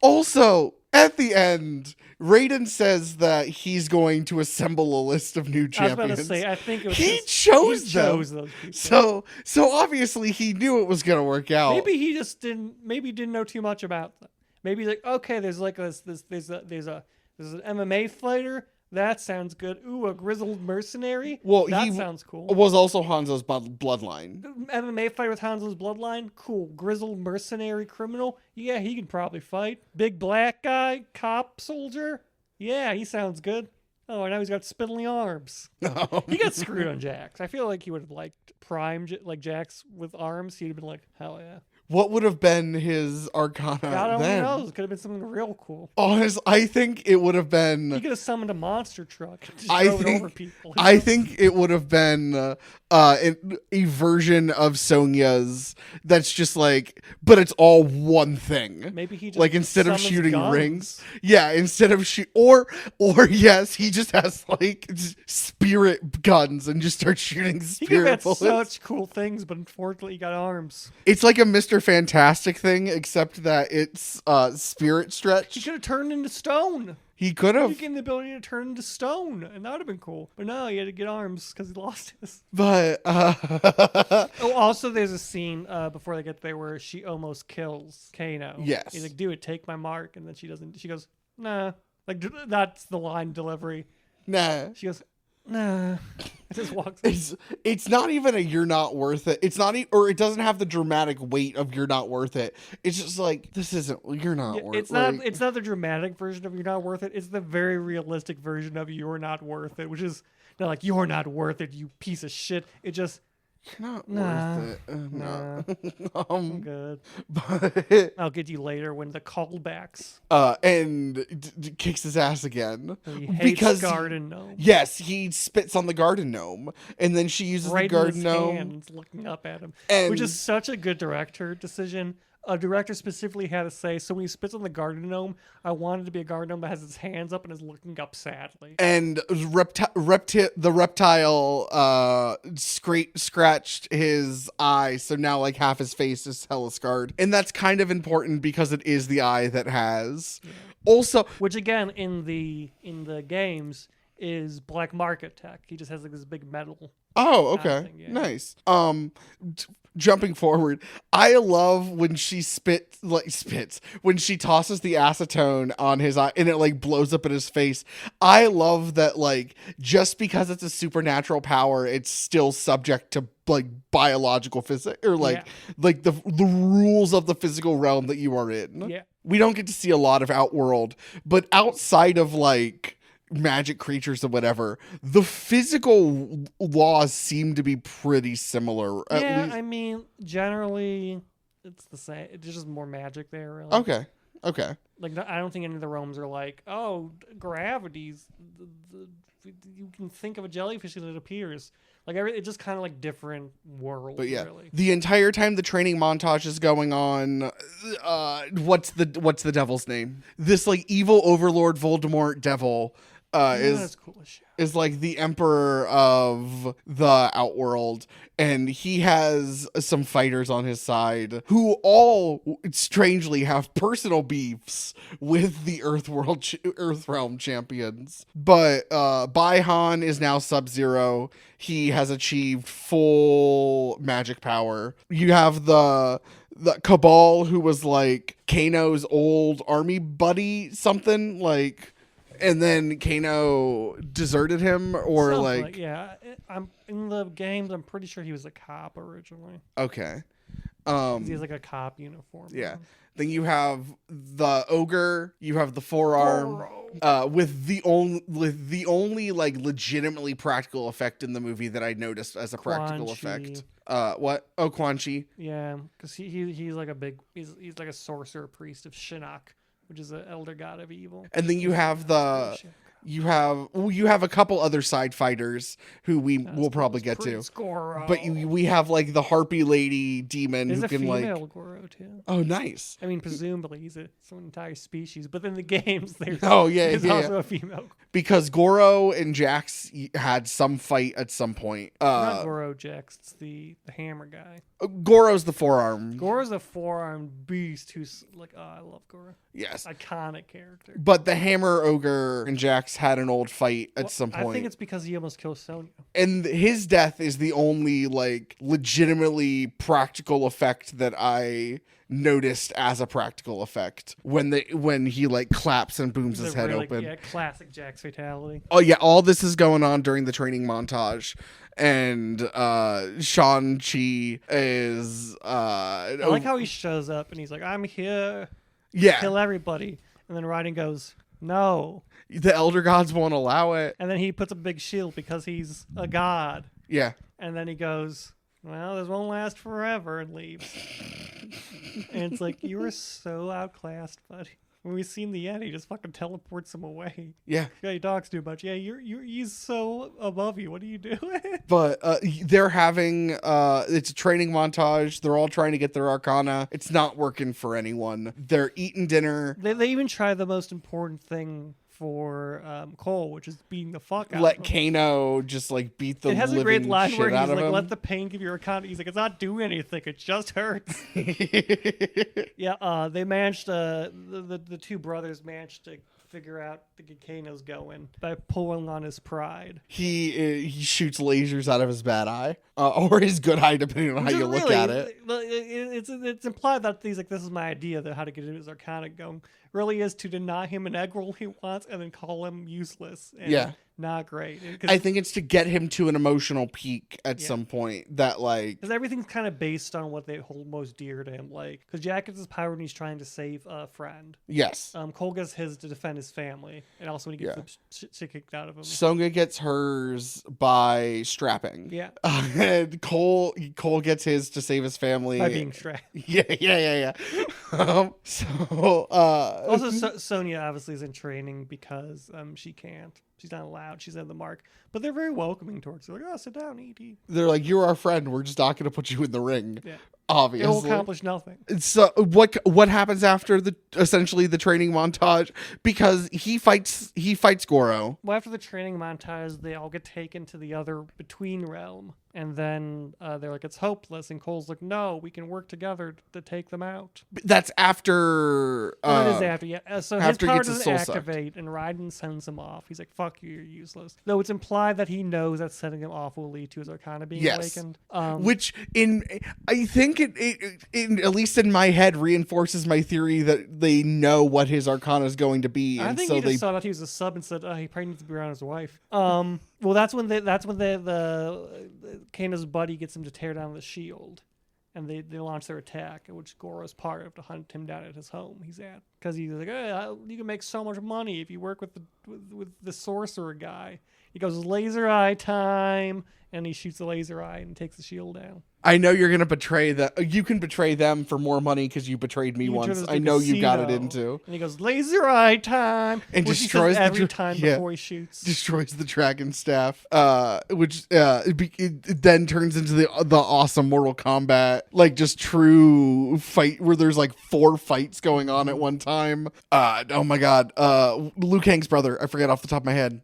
Also, at the end, Raiden says that he's going to assemble a list of new I was champions. about to say, I think it was He just- chose he them. chose those people. So obviously he knew it was gonna work out. Maybe he just didn't know too much about them. Maybe he's like, okay, there's like there's an MMA fighter. That sounds good. Ooh, a grizzled mercenary. Well, that he sounds cool. was also Hanzo's bloodline. MMA fighter with Hanzo's bloodline. Cool. Grizzled mercenary criminal. Yeah, he can probably fight. Big black guy, cop soldier. Yeah, he sounds good. Oh, and now he's got spindly arms. He got screwed on Jax. I feel like he would have liked Prime, like Jax with arms. He'd have been like, hell yeah. What would have been his Arcana God only then? knows. Could have been something real cool. Honestly, I think it would have He been. could have summoned a monster truck and just I drove it think- over people. I think it would have been a version of Sonya's that's just like, but it's all one thing. Maybe he just Like instead of summons shooting guns. rings, yeah, instead of or yes, he just has like spirit guns and just starts shooting He could spirit have had bullets. such cool things, but unfortunately, he got arms. It's like a Mr. Fantastic thing, except that it's spirit He stretch. could have turned into stone. He could He have, gave him the ability to turn into stone, and that would have been cool. But no, he had to get arms because he lost his. but Oh, also, there's a scene before they get there where she almost kills Kano. Yes. He's like, "Dude, take my mark," and then she doesn't. She goes, "Nah." Like that's the line delivery. nah. She goes, "Nah." It just walks. away. It's not even a you're not worth it. It's not or it doesn't have the dramatic weight of you're not worth it. It's just like this isn't you're not Yeah, worth it's not. like- It's not the dramatic version of "you're not worth it." It's the very realistic version of "you're not worth it," which is not like "you're not worth it, you piece of shit." It just you're not Nah. worth it. nah, No. I'm good. But I'll get you later when the callbacks. and kicks his ass again He hates because garden gnome. yes, he spits on the garden gnome, and then she uses Right the in garden his gnome. hands, looking up at him, And- which is such a good director decision. A director specifically had to say, so when he spits on the garden gnome, I wanted to be a garden gnome that has his hands up and is looking up sadly. And the reptile scratched his eye, so now like half his face is hella scarred, and that's kind of important because it is the eye that has. Also, Which again, in the games, is black market tech. He just has like this big metal. oh, okay, thing, yeah. nice. Jumping forward, I love when she spits when she tosses the acetone on his eye and it like blows up in his face. I love that, like, just because it's a supernatural power, it's still subject to like biological physics or like the rules of the physical realm that you are in. Yeah. We don't get to see a lot of Outworld, but outside of like magic creatures or whatever, the physical laws seem to be pretty similar. At Yeah, least. I mean, generally, it's the same. It's just more magic there, really. Okay. Like, I don't think any of the realms are like, oh, gravity's. You can think of a jellyfish and it appears. Like, it's just kind of like different worlds, But yeah, really. the entire time the training montage is going on, what's the devil's name? This like evil overlord Voldemort devil That's cool as shit. is like the emperor of the Outworld, and he has some fighters on his side who all strangely have personal beefs with the Earthrealm champions. But Baihan is now Sub-Zero. He has achieved full magic power. You have the the Cabal, who was like Kano's old army buddy, something like, and then Kano deserted him, or Something like yeah. I'm in the games. I'm pretty sure he was a cop originally. okay. He has like a cop uniform. Yeah. on. Then you have the ogre, you have the forearm, with the only like legitimately practical effect in the movie that I noticed as a practical Quan effect. Chi. What? Oh, Quan Chi. Yeah, because he's like he's like a sorcerer priest of Shinnok, which is an elder god of evil. And then you have you have a couple other side fighters who we will probably get to. Goro. But we have like the harpy lady demon There's who a can female like. Goro too. Oh, nice. I mean, presumably he's an entire species, but in the games there's There's also a female. Because Goro and Jax had some fight at some point. Not Goro Jax, it's the hammer guy. Goro's the forearm. Goro's a forearm beast who's like, oh, I love Goro. Yes. Iconic character. But the hammer ogre and Jax had an old fight at some point. I think it's because he almost kills Sonya. And his death is the only like legitimately practical effect that I noticed as a practical effect when he like claps and booms his head open. Yeah, classic Jax fatality. Oh yeah, all this is going on during the training montage. And Shang-Chi is I like how he shows up and he's like, I'm here. Yeah. Kill everybody. And then Raiden goes, no. The elder gods won't allow it. And then he puts a big shield because he's a god. Yeah. And then he goes, well, this won't last forever, and leaves. And it's like, you were so outclassed, buddy. When we seen the end, he just fucking teleports him away. Yeah. Yeah, he talks too much. Yeah, he's so above you. What are you doing? But they're having it's a training montage. They're all trying to get their arcana. It's not working for anyone. They're eating dinner. They even try the most important thing for Cole, which is beating the fuck out Let of him. Kano just like beat the It has a living great line shit where he's out of like, him. let the pain give you arcana. He's like, it's not doing anything. It just hurts. Yeah, they managed the two brothers managed to figure out the Kano's going by pulling on his pride. He shoots lasers out of his bad eye or his good eye, depending on how you look at it. It's implied that he's like, this is my idea that how to get his arcana going. Really is to deny him an egg roll he wants and then call him useless. And Yeah. not great. I think it's to get him to an emotional peak at some point that like because everything's kind of based on what they hold most dear to him. Like, because Jack gets his power when he's trying to save a friend. yes. Cole gets his to defend his family, and also when he gets the shit kicked out of him. Sonya gets hers by strapping. Yeah. And Cole gets his to save his family By being strapped. Yeah. Also, Sonya obviously is in training because she can't. She's not allowed. She's at the mark. But they're very welcoming towards her. Like, oh, sit down, E.T. they're like, you're our friend. We're just not going to put you in the ring. Yeah. Obviously. It will accomplish nothing. So what happens after essentially the training montage? Because he fights Goro. Well, after the training montage, they all get taken to the other between realm. And then they're like, it's hopeless. And Cole's like, no, we can work together to take them out. That's after. It is after, yeah. So his after he power gets his doesn't soul sucked. activate, and Raiden sends him off. He's like, fuck you, you're useless. Though it's implied that he knows that setting him off will lead to his arcana being awakened. Which I think it at least in my head reinforces my theory that they know what his arcana is going to be. I and think so he they just saw that he was a sub and said, he probably needs to be around his wife. Well, that's when the Kano's buddy gets him to tear down the shield, and they launch their attack, which Goro's part of to hunt him down at his home he's at, because he's like, hey, you can make so much money if you work with the sorcerer guy. He goes, laser eye time, and he shoots the laser eye and takes the shield down. I know you're gonna betray that. You can betray them for more money because you betrayed me once. I know you got it into. And he goes, laser eye time, and which destroys he says every time before he shoots. Destroys the dragon staff, which it then turns into the awesome Mortal Kombat, like just true fight where there's like 4 fights going on at one time. Oh my god, Liu Kang's brother. I forget off the top of my head.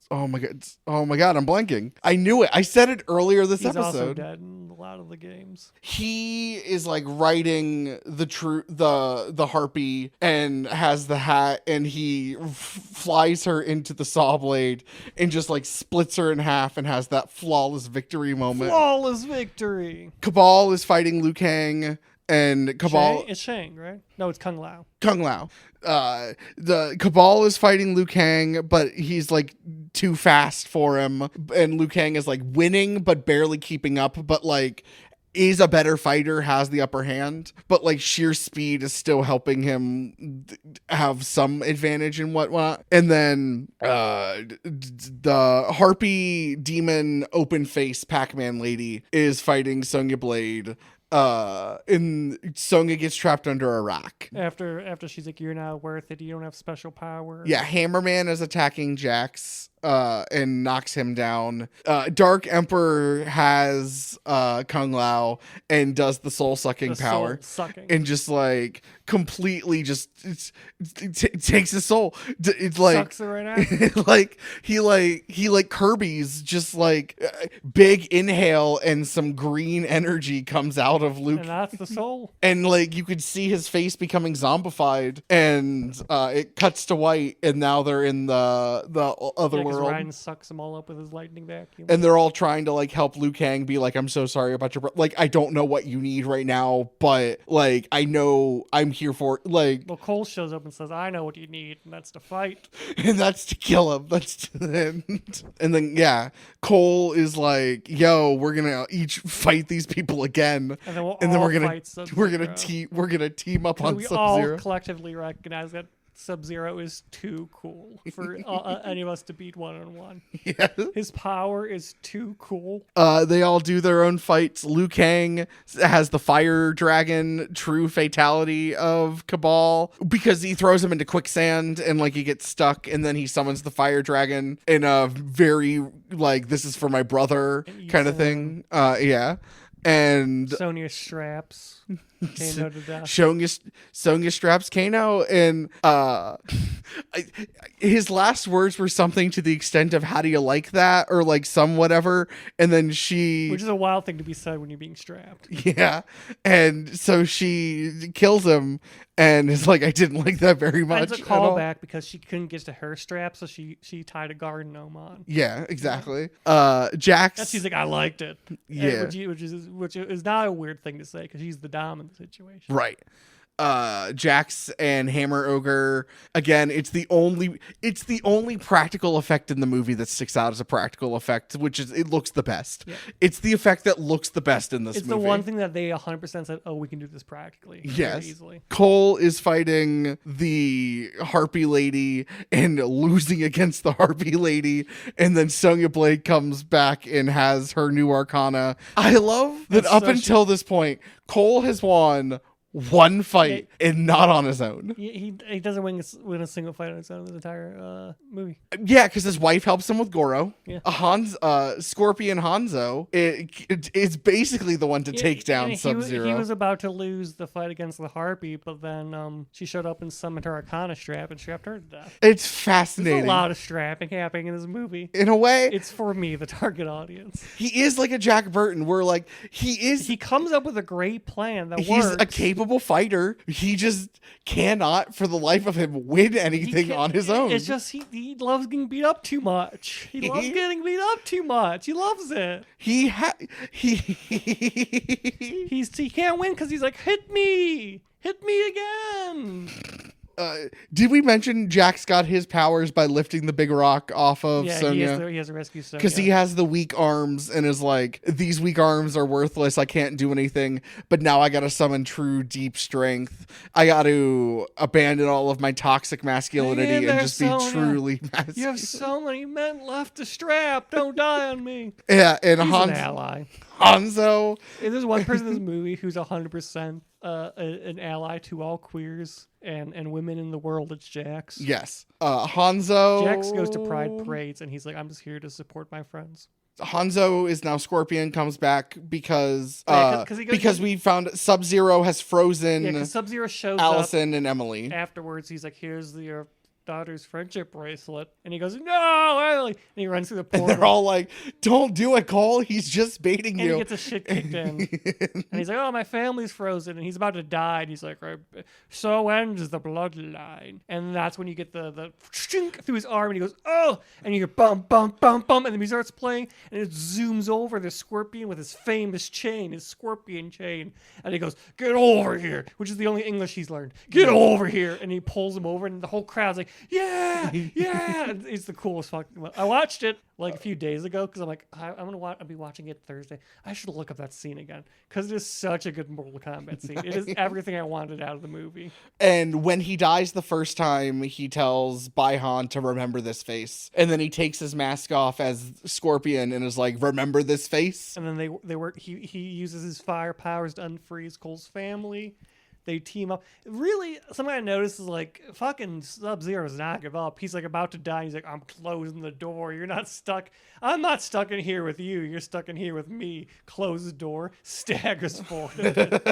Oh my god, I'm blanking. I knew it. I said it earlier this He's episode. also dead in a lot of the games. He is like riding the harpy and has the hat, and he flies her into the saw blade and just like splits her in half and has that flawless victory moment. Flawless victory. Cabal is fighting Liu Kang. and Cabal. It's Shang, right? No, it's Kung Lao. Kung Lao. The Cabal is fighting Liu Kang, but he's like too fast for him, and Liu Kang is like winning but barely keeping up, but like is a better fighter, has the upper hand, but like sheer speed is still helping him have some advantage and whatnot. And then the harpy demon open face Pac-Man lady is fighting Sonya Blade. And Sonya gets trapped under a rock. After she's like, you're not worth it, you don't have special power. Yeah, Hammerman is attacking Jax and knocks him down. Dark Emperor has Kung Lao and does the soul sucking power. Sucking. And just like completely just takes his soul. It's like sucks it right out. like he Kirby's just like big inhale and some green energy comes out of Luke. And that's the soul. And like you could see his face becoming zombified, and it cuts to white, and now they're in the other world. Ryan sucks them all up with his lightning vacuum. And they're all trying to like help Liu Kang be like, I'm so sorry about your like I don't know what you need right now, but like I know I'm here for it. Like, well, Cole shows up and says, I know what you need, and that's to fight. And that's to kill him. That's to end. And then yeah, Cole is like, yo, we're gonna each fight these people again. And then we're gonna team up on we Sub-Zero. all collectively recognize that Sub-Zero is too cool for any of us to beat one-on-one. Yeah. His power is too cool. They all do their own fights. Liu Kang has the fire dragon true fatality of Cabal because he throws him into quicksand and like he gets stuck, and then he summons the fire dragon in a very like this is for my brother kind of thing. Yeah. And Sonya straps Kano to death. Sonya straps Kano, and his last words were something to the extent of "How do you like that?" or like some whatever, and then which is a wild thing to be said when you're being strapped. Yeah, and so she kills him, and is like, "I didn't like that very much." It's a callback because she couldn't get to her strap, so she tied a garden gnome on. Yeah, exactly. Jax. And she's like, "I liked it." Yeah, which is not a weird thing to say because she's the dom in the situation. Right. Jax and Hammer Ogre, again, it's the only practical effect in the movie that sticks out as a practical effect, which is it looks the best. Yeah. It's the effect that looks the best in this movie. It's the one thing that they 100% said, oh, we can do this practically. Yes. Very easily. Cole is fighting the Harpy Lady and losing against the Harpy Lady, and then Sonya Blade comes back and has her new Arcana. I love that until this point, Cole has won one fight and not on his own. He doesn't win a single fight on his own in the entire movie. Yeah, because his wife helps him with Goro. Yeah. Scorpion Hanzo is basically the one to take down Sub-Zero. He was about to lose the fight against the Harpy, but then she showed up and summoned her Arcana strap and strapped her to death. It's fascinating. There's a lot of strapping happening in this movie. In a way, it's for me, the target audience. He is like a Jack Burton, where like he comes up with a great plan that works. He's a capable fighter. He just cannot for the life of him win anything on his own. It's just he loves getting beat up too much. He loves getting beat up too much. He loves it. He can't win because he's like, hit me again. Did we mention Jax got his powers by lifting the big rock off of Sonya? He has a rescue Sonya. Because he has the weak arms and is like, these weak arms are worthless. I can't do anything. But now I got to summon true deep strength. I got to abandon all of my toxic masculinity and just be truly masculine. You have so many men left to strap. Don't die on me. Yeah, and he's an ally. Hanzo. If there's one person in this movie who's 100% an ally to all queers and women in the world, it's Jax. Yes. Hanzo. Jax goes to Pride parades and he's like, I'm just here to support my friends. Hanzo is now Scorpion, comes back because we found Sub-Zero has frozen Sub-Zero shows Allison and Emily. Afterwards, he's like, here's your daughter's friendship bracelet. And he goes, no, Ellie. And he runs through the portal. And they're all like, don't do it, Cole. He's just baiting and you. he gets his shit kicked in. And he's like, oh, my family's frozen. And he's about to die. And he's like, so ends the bloodline. And that's when you get the shink through his arm. And he goes, oh. And you hear bum, bum, bum, bum. And then he starts playing. And it zooms over the scorpion with his famous chain, his scorpion chain. And he goes, get over here. Which is the only English he's learned. Get over here. And he pulls him over. And the whole crowd's like, yeah, yeah. It's the coolest fucking. I watched it like a few days ago because I'm like, I'll be watching it Thursday. I should look up that scene again because it is such a good Mortal Kombat scene. It is everything I wanted out of the movie. And when he dies the first time, he tells Baihan to remember this face, and then he takes his mask off as Scorpion and is like, remember this face. And then they work. He uses his fire powers to unfreeze Cole's family. They team up. Really, something I noticed is like fucking Sub-Zero is not give up. He's like about to die. He's like, I'm closing the door. You're not stuck. I'm not stuck in here with you. You're stuck in here with me. Close the door. Staggers forward.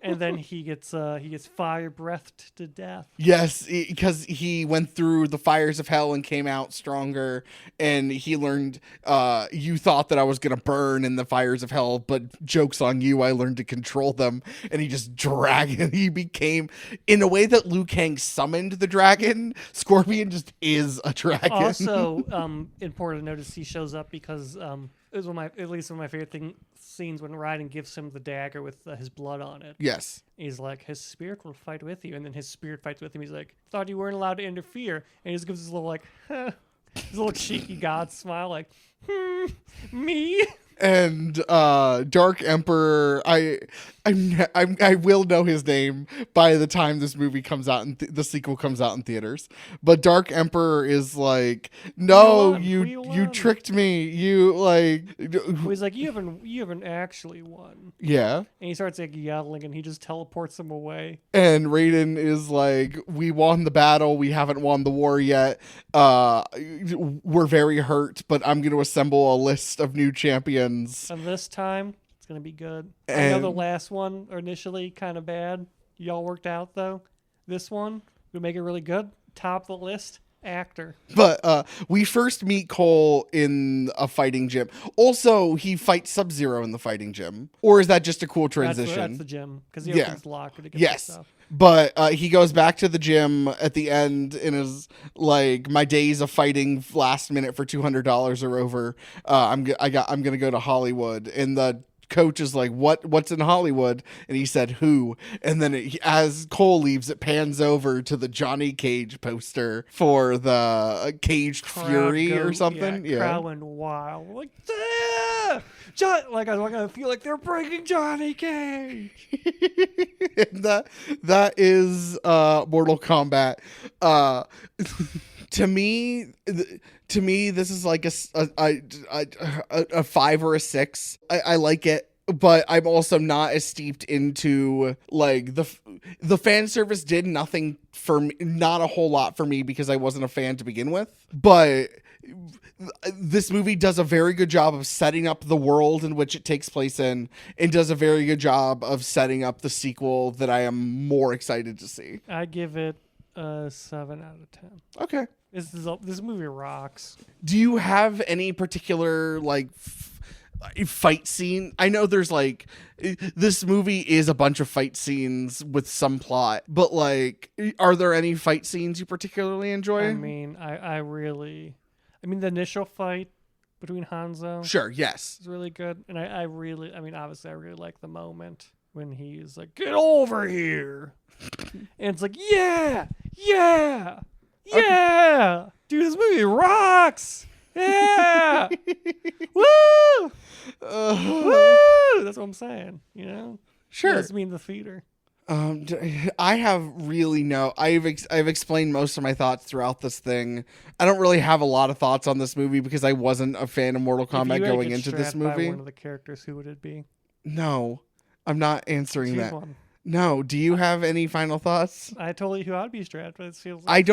And then he gets fire breathed to death. Yes, because he went through the fires of hell and came out stronger. And he learned, you thought that I was going to burn in the fires of hell, but joke's on you. I learned to control them. And he just dragon. He became, in a way that Liu Kang summoned the dragon, Scorpion just is a dragon. Also, important to notice he shows up because it was one of my favorite scenes when Raiden gives him the dagger with his blood on it. Yes. He's like, his spirit will fight with you, and then his spirit fights with him. He's like, thought you weren't allowed to interfere, and he just gives this little like, his little cheeky god smile, like, me. And Dark Emperor, I will know his name by the time this movie comes out and the sequel comes out in theaters. But Dark Emperor is like, no, you tricked me. You like. He's like, you haven't actually won. Yeah. And he starts like yelling, and he just teleports him away. And Raiden is like, we won the battle. We haven't won the war yet. We're very hurt, but I'm going to assemble a list of new champions. And this time, it's going to be good. I know the last one initially kind of bad. Y'all worked out, though. This one, we make it really good. Top of the list, actor. But we first meet Cole in a fighting gym. Also, he fights Sub-Zero in the fighting gym. Or is that just a cool transition? That's the gym. Because he opens the locker to get yes. stuff. But he goes back to the gym at the end and is like, my days of fighting last minute for $200 are over. I'm gonna go to Hollywood. And the coach is like, what's in Hollywood? And he said, who? And then as Cole leaves, it pans over to the Johnny Cage poster for the Caged Fury or something. Yeah, crowd went wild. Like, like I was gonna feel like they're breaking Johnny Cage. And that is Mortal Kombat. To me, this is like a 5 or a 6. I like it, but I'm also not as steeped into like the fan service did nothing for me, not a whole lot for me because I wasn't a fan to begin with. But this movie does a very good job of setting up the world in which it takes place in, and does a very good job of setting up the sequel that I am more excited to see. I give it a 7 out of 10. Okay. This movie rocks. Do you have any particular like fight scene? I know there's like, this movie is a bunch of fight scenes with some plot, but like, are there any fight scenes you particularly enjoy? I mean, I mean, the initial fight between Hanzo. Sure, yes. Is really good. And obviously I really like the moment when he's like, get over here. And it's like, yeah. Okay. Dude, this movie rocks. Yeah. Woo. Woo. That's what I'm saying, you know? Sure. That's me in the theater. I have really I've explained most of my thoughts throughout this thing. I don't really have a lot of thoughts on this movie because I wasn't a fan of Mortal Kombat going into this movie. By one of the characters, who would it be? No, I'm not answering that. One. No, do you have any final thoughts? I told you who I'd be strapped, but it feels like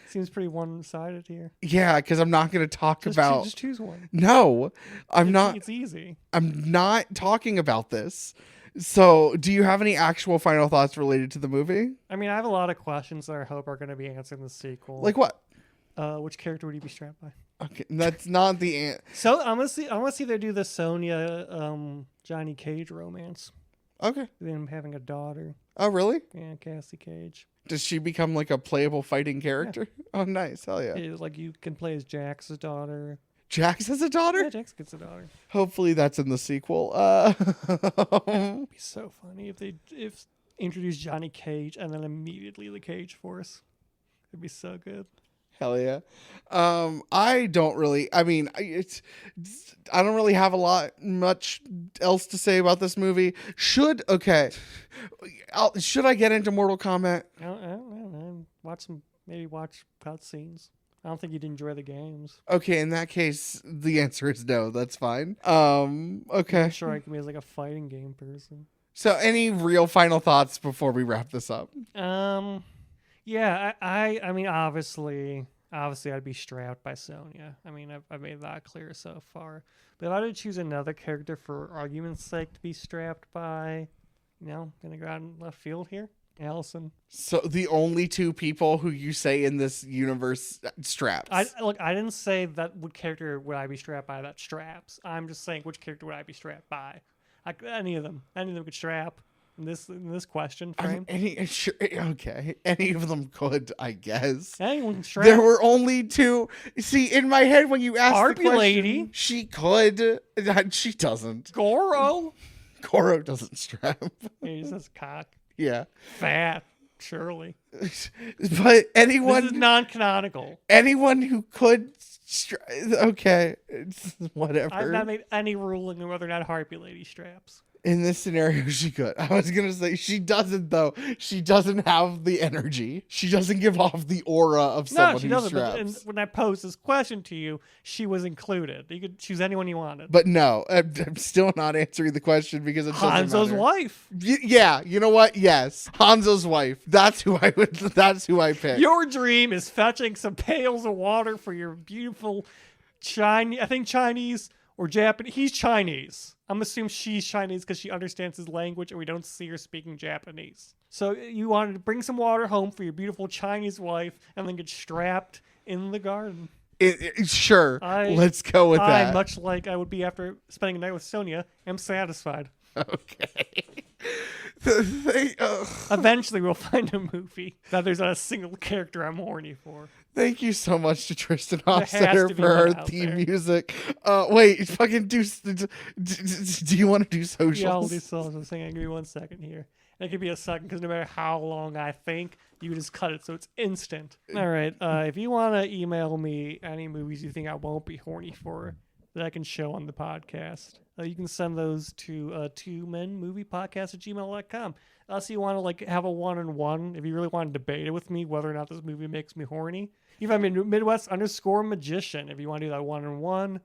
seems pretty one-sided here. Yeah, because I'm not going to talk about. Just choose one. No, I'm not. It's easy. I'm not talking about this. So, do you have any actual final thoughts related to the movie? I mean, I have a lot of questions that I hope are going to be answered in the sequel. Like what? Which character would you be strapped by? Okay, that's not the answer. So I'm gonna see if they do the Sonya Johnny Cage romance. Okay. Them having a daughter. Oh, really? Yeah, Cassie Cage. Does she become like a playable fighting character? Yeah. Oh, nice. Hell yeah. It's like you can play as Jax's daughter. Jax has a daughter? Yeah, Jax gets a daughter. Hopefully that's in the sequel. It'd be so funny if they introduced Johnny Cage and then immediately the Cage Force. It'd be so good. Hell yeah. I don't really have much else to say about this movie. Should I get into Mortal Kombat? I don't know. Watch cutscenes. I don't think you'd enjoy the games. Okay, in that case, the answer is no. That's fine. Okay. I'm sure I can be like a fighting game person. So, any real final thoughts before we wrap this up? Yeah, I mean, obviously, I'd be strapped by Sonya. I mean, I've made that clear so far. But if I were to choose another character for argument's sake to be strapped by, gonna go out in left field here. Allison. So the only two people who you say in this universe straps. I didn't say that what character would I be strapped by that straps. I'm just saying which character would I be strapped by. Any of them could strap in this question frame. Okay. Any of them could, I guess. Anyone can strap. There were only two. See, in my head when you asked Harpy the question, lady. She could. She doesn't. Goro doesn't strap. He just has cock. Yeah. Fat, surely. But anyone... This is non-canonical. Anyone who could... Okay. It's whatever. I've not made any ruling on whether or not Harpy Lady straps. In this scenario, she could. I was going to say, she doesn't, though. She doesn't have the energy. She doesn't give off the aura of someone who straps. But when I posed this question to you, she was included. You could choose anyone you wanted. But no, I'm still not answering the question because it doesn't Hanzo's matter. wife. Yeah, you know what? Yes, Hanzo's wife. That's who I picked. Your dream is fetching some pails of water for your beautiful Chinese or Japanese. He's Chinese. I'm assuming she's Chinese because she understands his language and we don't see her speaking Japanese. So you wanted to bring some water home for your beautiful Chinese wife and then get strapped in the garden. Sure. Let's go with that. Much like I would be after spending a night with Sonya, am satisfied. Okay. Eventually we'll find a movie that there's not a single character I'm horny for. Thank you so much to Tristan Hofstetter for our theme music. Wait, fucking do you want to do socials? Yeah, I'll do socials. Hang on, give me 1 second here. It could be a second because no matter how long I think, you can just cut it so it's instant. All right. If you want to email me any movies you think I won't be horny for that I can show on the podcast, you can send those to twomenmoviepodcast@gmail.com. So you want to have a one-on-one, if you really want to debate it with me, whether or not this movie makes me horny. If I'm in Midwest_magician, if you want to do that one-on-one.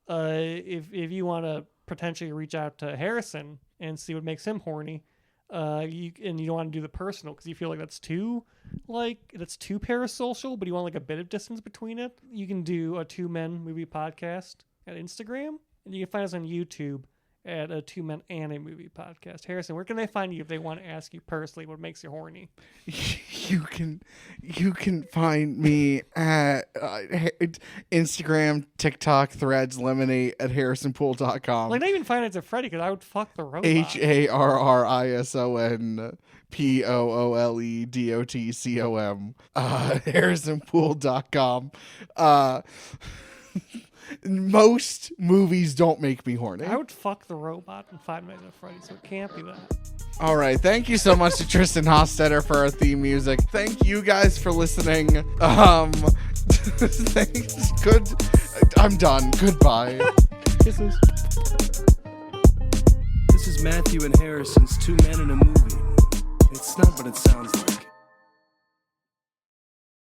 If you want to potentially reach out to Harrison and see what makes him horny, you don't want to do the personal because you feel like that's too parasocial, but you want a bit of distance between it. You can do a Two Men Movie Podcast at Instagram, and you can find us on YouTube at a Two Men and a Movie Podcast. Harrison, where can they find you if they want to ask you personally what makes you horny? You can find me at Instagram, TikTok, Threads, Lemonade at harrisonpool.com. Not even Finance at Freddy because I would fuck the robot. HARRISONPOOLEDOTCOM. harrisonpool.com. Most movies don't make me horny. I would fuck the robot in 5 Nights at Freddy's, so it can't be that. All right. Thank you so much to Tristan Hofstetter for our theme music. Thank you guys for listening. Thanks. Good. I'm done. Goodbye. Kisses. This is Matthew and Harrison's Two Men in a Movie. It's not what it sounds like.